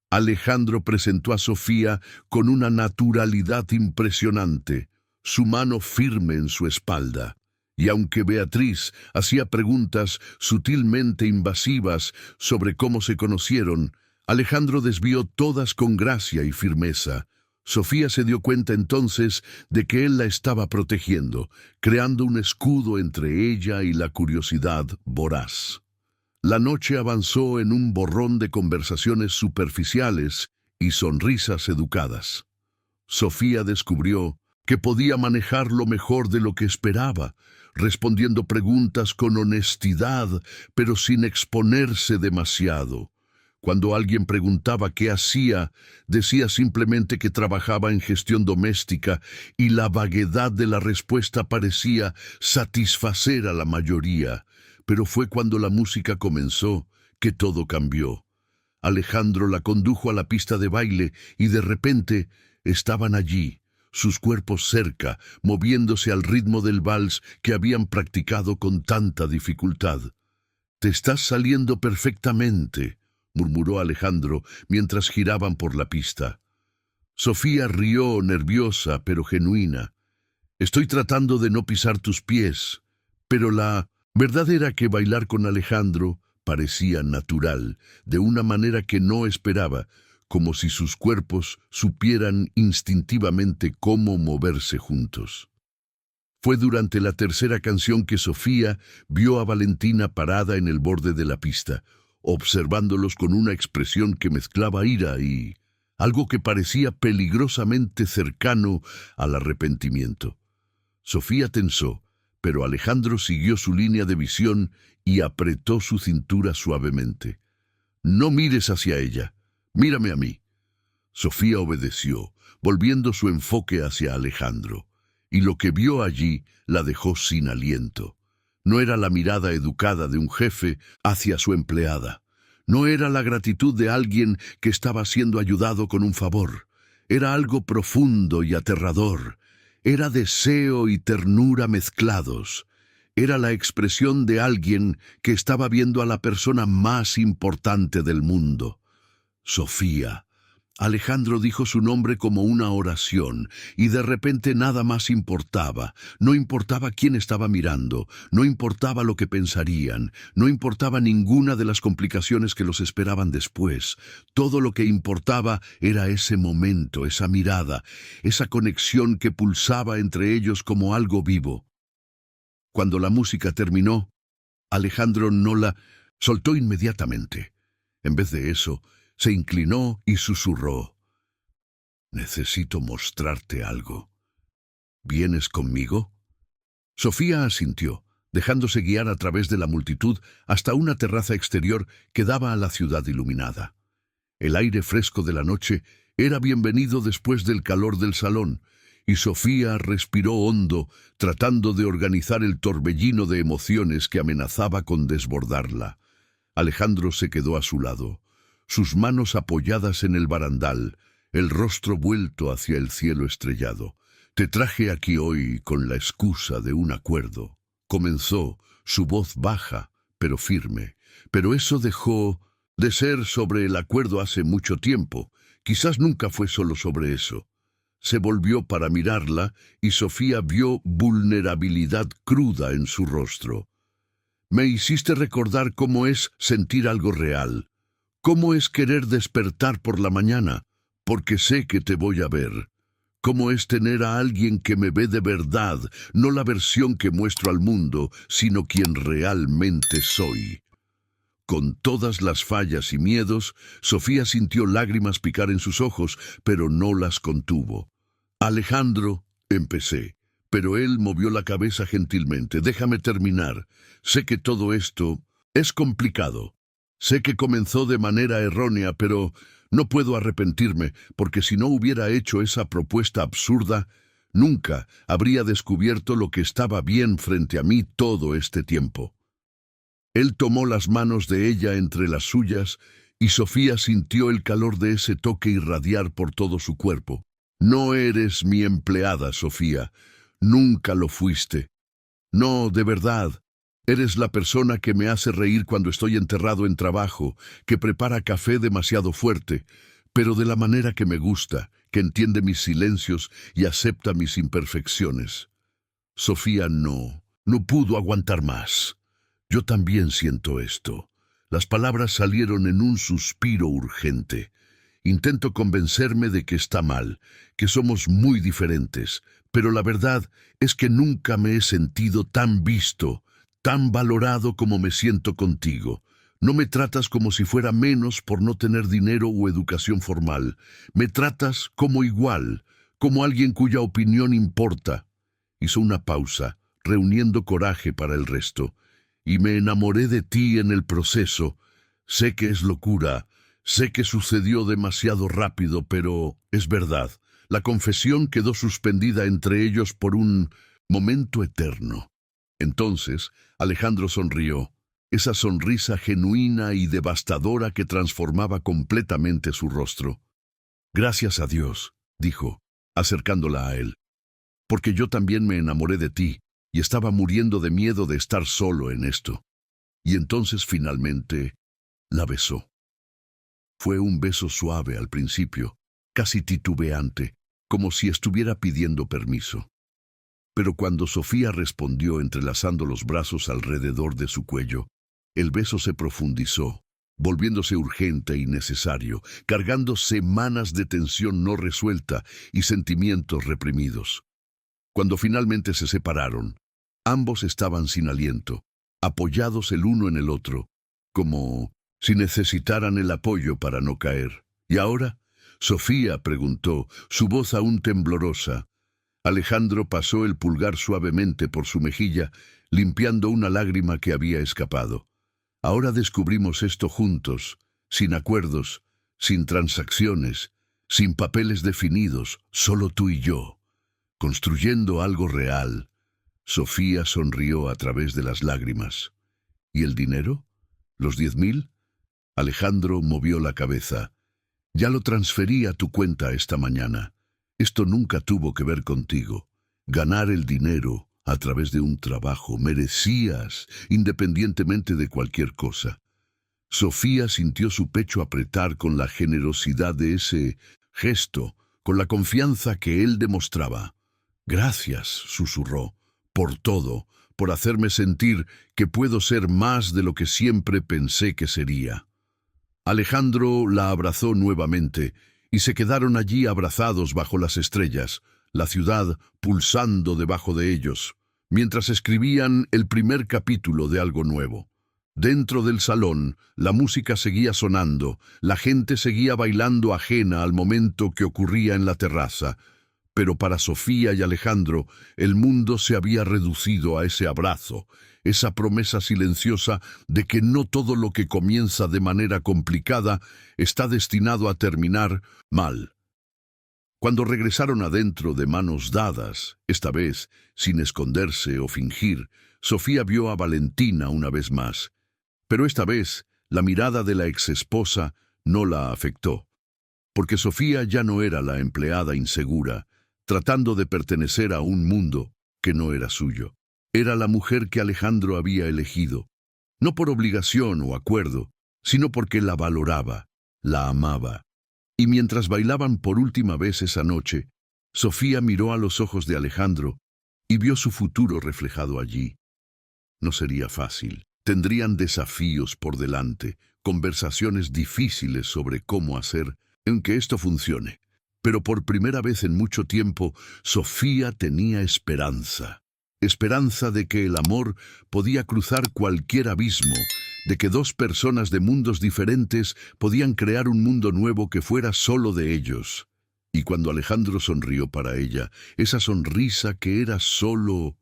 Alejandro presentó a Sofía con una naturalidad impresionante, su mano firme en su espalda. Y aunque Beatriz hacía preguntas sutilmente invasivas sobre cómo se conocieron, Alejandro desvió todas con gracia y firmeza. Sofía se dio cuenta entonces de que él la estaba protegiendo, creando un escudo entre ella y la curiosidad voraz. La noche avanzó en un borrón de conversaciones superficiales y sonrisas educadas. Sofía descubrió que podía manejarlo mejor de lo que esperaba, respondiendo preguntas con honestidad, pero sin exponerse demasiado. Cuando alguien preguntaba qué hacía, decía simplemente que trabajaba en gestión doméstica, y la vaguedad de la respuesta parecía satisfacer a la mayoría. Pero fue cuando la música comenzó que todo cambió. Alejandro la condujo a la pista de baile y de repente estaban allí, sus cuerpos cerca, moviéndose al ritmo del vals que habían practicado con tanta dificultad. «Te estás saliendo perfectamente», murmuró Alejandro mientras giraban por la pista. Sofía rió, nerviosa pero genuina. «Estoy tratando de no pisar tus pies». Pero la verdad era que bailar con Alejandro parecía natural, de una manera que no esperaba, como si sus cuerpos supieran instintivamente cómo moverse juntos. Fue durante la tercera canción que Sofía vio a Valentina parada en el borde de la pista, observándolos con una expresión que mezclaba ira y algo que parecía peligrosamente cercano al arrepentimiento. Sofía tensó, pero Alejandro siguió su línea de visión y apretó su cintura suavemente. «No mires hacia ella, mírame a mí». Sofía obedeció, volviendo su enfoque hacia Alejandro, y lo que vio allí la dejó sin aliento. No era la mirada educada de un jefe hacia su empleada. No era la gratitud de alguien que estaba siendo ayudado con un favor. Era algo profundo y aterrador. Era deseo y ternura mezclados. Era la expresión de alguien que estaba viendo a la persona más importante del mundo. Sofía. Alejandro dijo su nombre como una oración, y de repente nada más importaba. No importaba quién estaba mirando, no importaba lo que pensarían, no importaba ninguna de las complicaciones que los esperaban después. Todo lo que importaba era ese momento, esa mirada, esa conexión que pulsaba entre ellos como algo vivo. Cuando la música terminó, Alejandro no la soltó inmediatamente. En vez de eso, se inclinó y susurró: «Necesito mostrarte algo. ¿Vienes conmigo?» Sofía asintió, dejándose guiar a través de la multitud hasta una terraza exterior que daba a la ciudad iluminada. El aire fresco de la noche era bienvenido después del calor del salón, y Sofía respiró hondo, tratando de organizar el torbellino de emociones que amenazaba con desbordarla. Alejandro se quedó a su lado, sus manos apoyadas en el barandal, el rostro vuelto hacia el cielo estrellado. «Te traje aquí hoy con la excusa de un acuerdo», comenzó, su voz baja, pero firme. «Pero eso dejó de ser sobre el acuerdo hace mucho tiempo. Quizás nunca fue solo sobre eso». Se volvió para mirarla y Sofía vio vulnerabilidad cruda en su rostro. «Me hiciste recordar cómo es sentir algo real. Cómo es querer despertar por la mañana, porque sé que te voy a ver. Cómo es tener a alguien que me ve de verdad, no la versión que muestro al mundo, sino quien realmente soy». Con todas las fallas y miedos, Sofía sintió lágrimas picar en sus ojos, pero no las contuvo. «Alejandro», empecé, pero él movió la cabeza gentilmente. «Déjame terminar. Sé que todo esto es complicado. Sé que comenzó de manera errónea, pero no puedo arrepentirme, porque si no hubiera hecho esa propuesta absurda, nunca habría descubierto lo que estaba bien frente a mí todo este tiempo». Él tomó las manos de ella entre las suyas y Sofía sintió el calor de ese toque irradiar por todo su cuerpo. «No eres mi empleada, Sofía. Nunca lo fuiste. No, de verdad. Eres la persona que me hace reír cuando estoy enterrado en trabajo, que prepara café demasiado fuerte, pero de la manera que me gusta, que entiende mis silencios y acepta mis imperfecciones». Sofía no pudo aguantar más. «Yo también siento esto». Las palabras salieron en un suspiro urgente. «Intento convencerme de que está mal, que somos muy diferentes, pero la verdad es que nunca me he sentido tan visto, tan valorado como me siento contigo. No me tratas como si fuera menos por no tener dinero o educación formal. Me tratas como igual, como alguien cuya opinión importa». Hizo una pausa, reuniendo coraje para el resto. «Y me enamoré de ti en el proceso. Sé que es locura, sé que sucedió demasiado rápido, pero es verdad. La confesión quedó suspendida entre ellos por un momento eterno». Entonces Alejandro sonrió, esa sonrisa genuina y devastadora que transformaba completamente su rostro. «Gracias a Dios», dijo, acercándola a él, «porque yo también me enamoré de ti. Y estaba muriendo de miedo de estar solo en esto». Y entonces finalmente la besó. Fue un beso suave al principio, casi titubeante, como si estuviera pidiendo permiso. Pero cuando Sofía respondió entrelazando los brazos alrededor de su cuello, el beso se profundizó, volviéndose urgente y necesario, cargando semanas de tensión no resuelta y sentimientos reprimidos. Cuando finalmente se separaron, ambos estaban sin aliento, apoyados el uno en el otro, como si necesitaran el apoyo para no caer. «¿Y ahora?», Sofía preguntó, su voz aún temblorosa. Alejandro pasó el pulgar suavemente por su mejilla, limpiando una lágrima que había escapado. «Ahora descubrimos esto juntos, sin acuerdos, sin transacciones, sin papeles definidos, solo tú y yo. Construyendo algo real». Sofía sonrió a través de las lágrimas. «¿Y el dinero? ¿Los 10.000? Alejandro movió la cabeza. «Ya lo transferí a tu cuenta esta mañana. Esto nunca tuvo que ver contigo. Ganar el dinero a través de un trabajo merecías, independientemente de cualquier cosa». Sofía sintió su pecho apretar con la generosidad de ese gesto, con la confianza que él demostraba. «Gracias», susurró, «por todo, por hacerme sentir que puedo ser más de lo que siempre pensé que sería». Alejandro la abrazó nuevamente y se quedaron allí abrazados bajo las estrellas, la ciudad pulsando debajo de ellos, mientras escribían el primer capítulo de algo nuevo. Dentro del salón, la música seguía sonando, la gente seguía bailando ajena al momento que ocurría en la terraza, pero para Sofía y Alejandro el mundo se había reducido a ese abrazo, esa promesa silenciosa de que no todo lo que comienza de manera complicada está destinado a terminar mal. Cuando regresaron adentro de manos dadas, esta vez sin esconderse o fingir, Sofía vio a Valentina una vez más, pero esta vez la mirada de la exesposa no la afectó. porque Sofía ya no era la empleada insegura, tratando de pertenecer a un mundo que no era suyo. Era la mujer que Alejandro había elegido, no por obligación o acuerdo, sino porque la valoraba, la amaba. Y mientras bailaban por última vez esa noche, Sofía miró a los ojos de Alejandro y vio su futuro reflejado allí. No sería fácil. Tendrían desafíos por delante, conversaciones difíciles sobre cómo hacer en que esto funcione. Pero por primera vez en mucho tiempo, Sofía tenía esperanza. Esperanza de que el amor podía cruzar cualquier abismo, de que dos personas de mundos diferentes podían crear un mundo nuevo que fuera solo de ellos. Y cuando Alejandro sonrió para ella, esa sonrisa que era solo...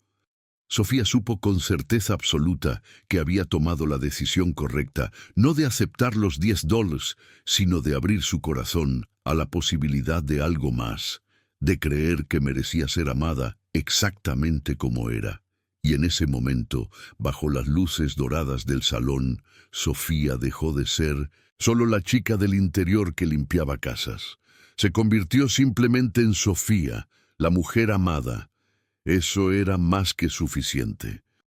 Sofía supo con certeza absoluta que había tomado la decisión correcta, no de aceptar los $10, sino de abrir su corazón a la posibilidad de algo más, de creer que merecía ser amada exactamente como era. Y en ese momento, bajo las luces doradas del salón, Sofía dejó de ser solo la chica del interior que limpiaba casas. Se convirtió simplemente en Sofía, la mujer amada. Eso era más que suficiente.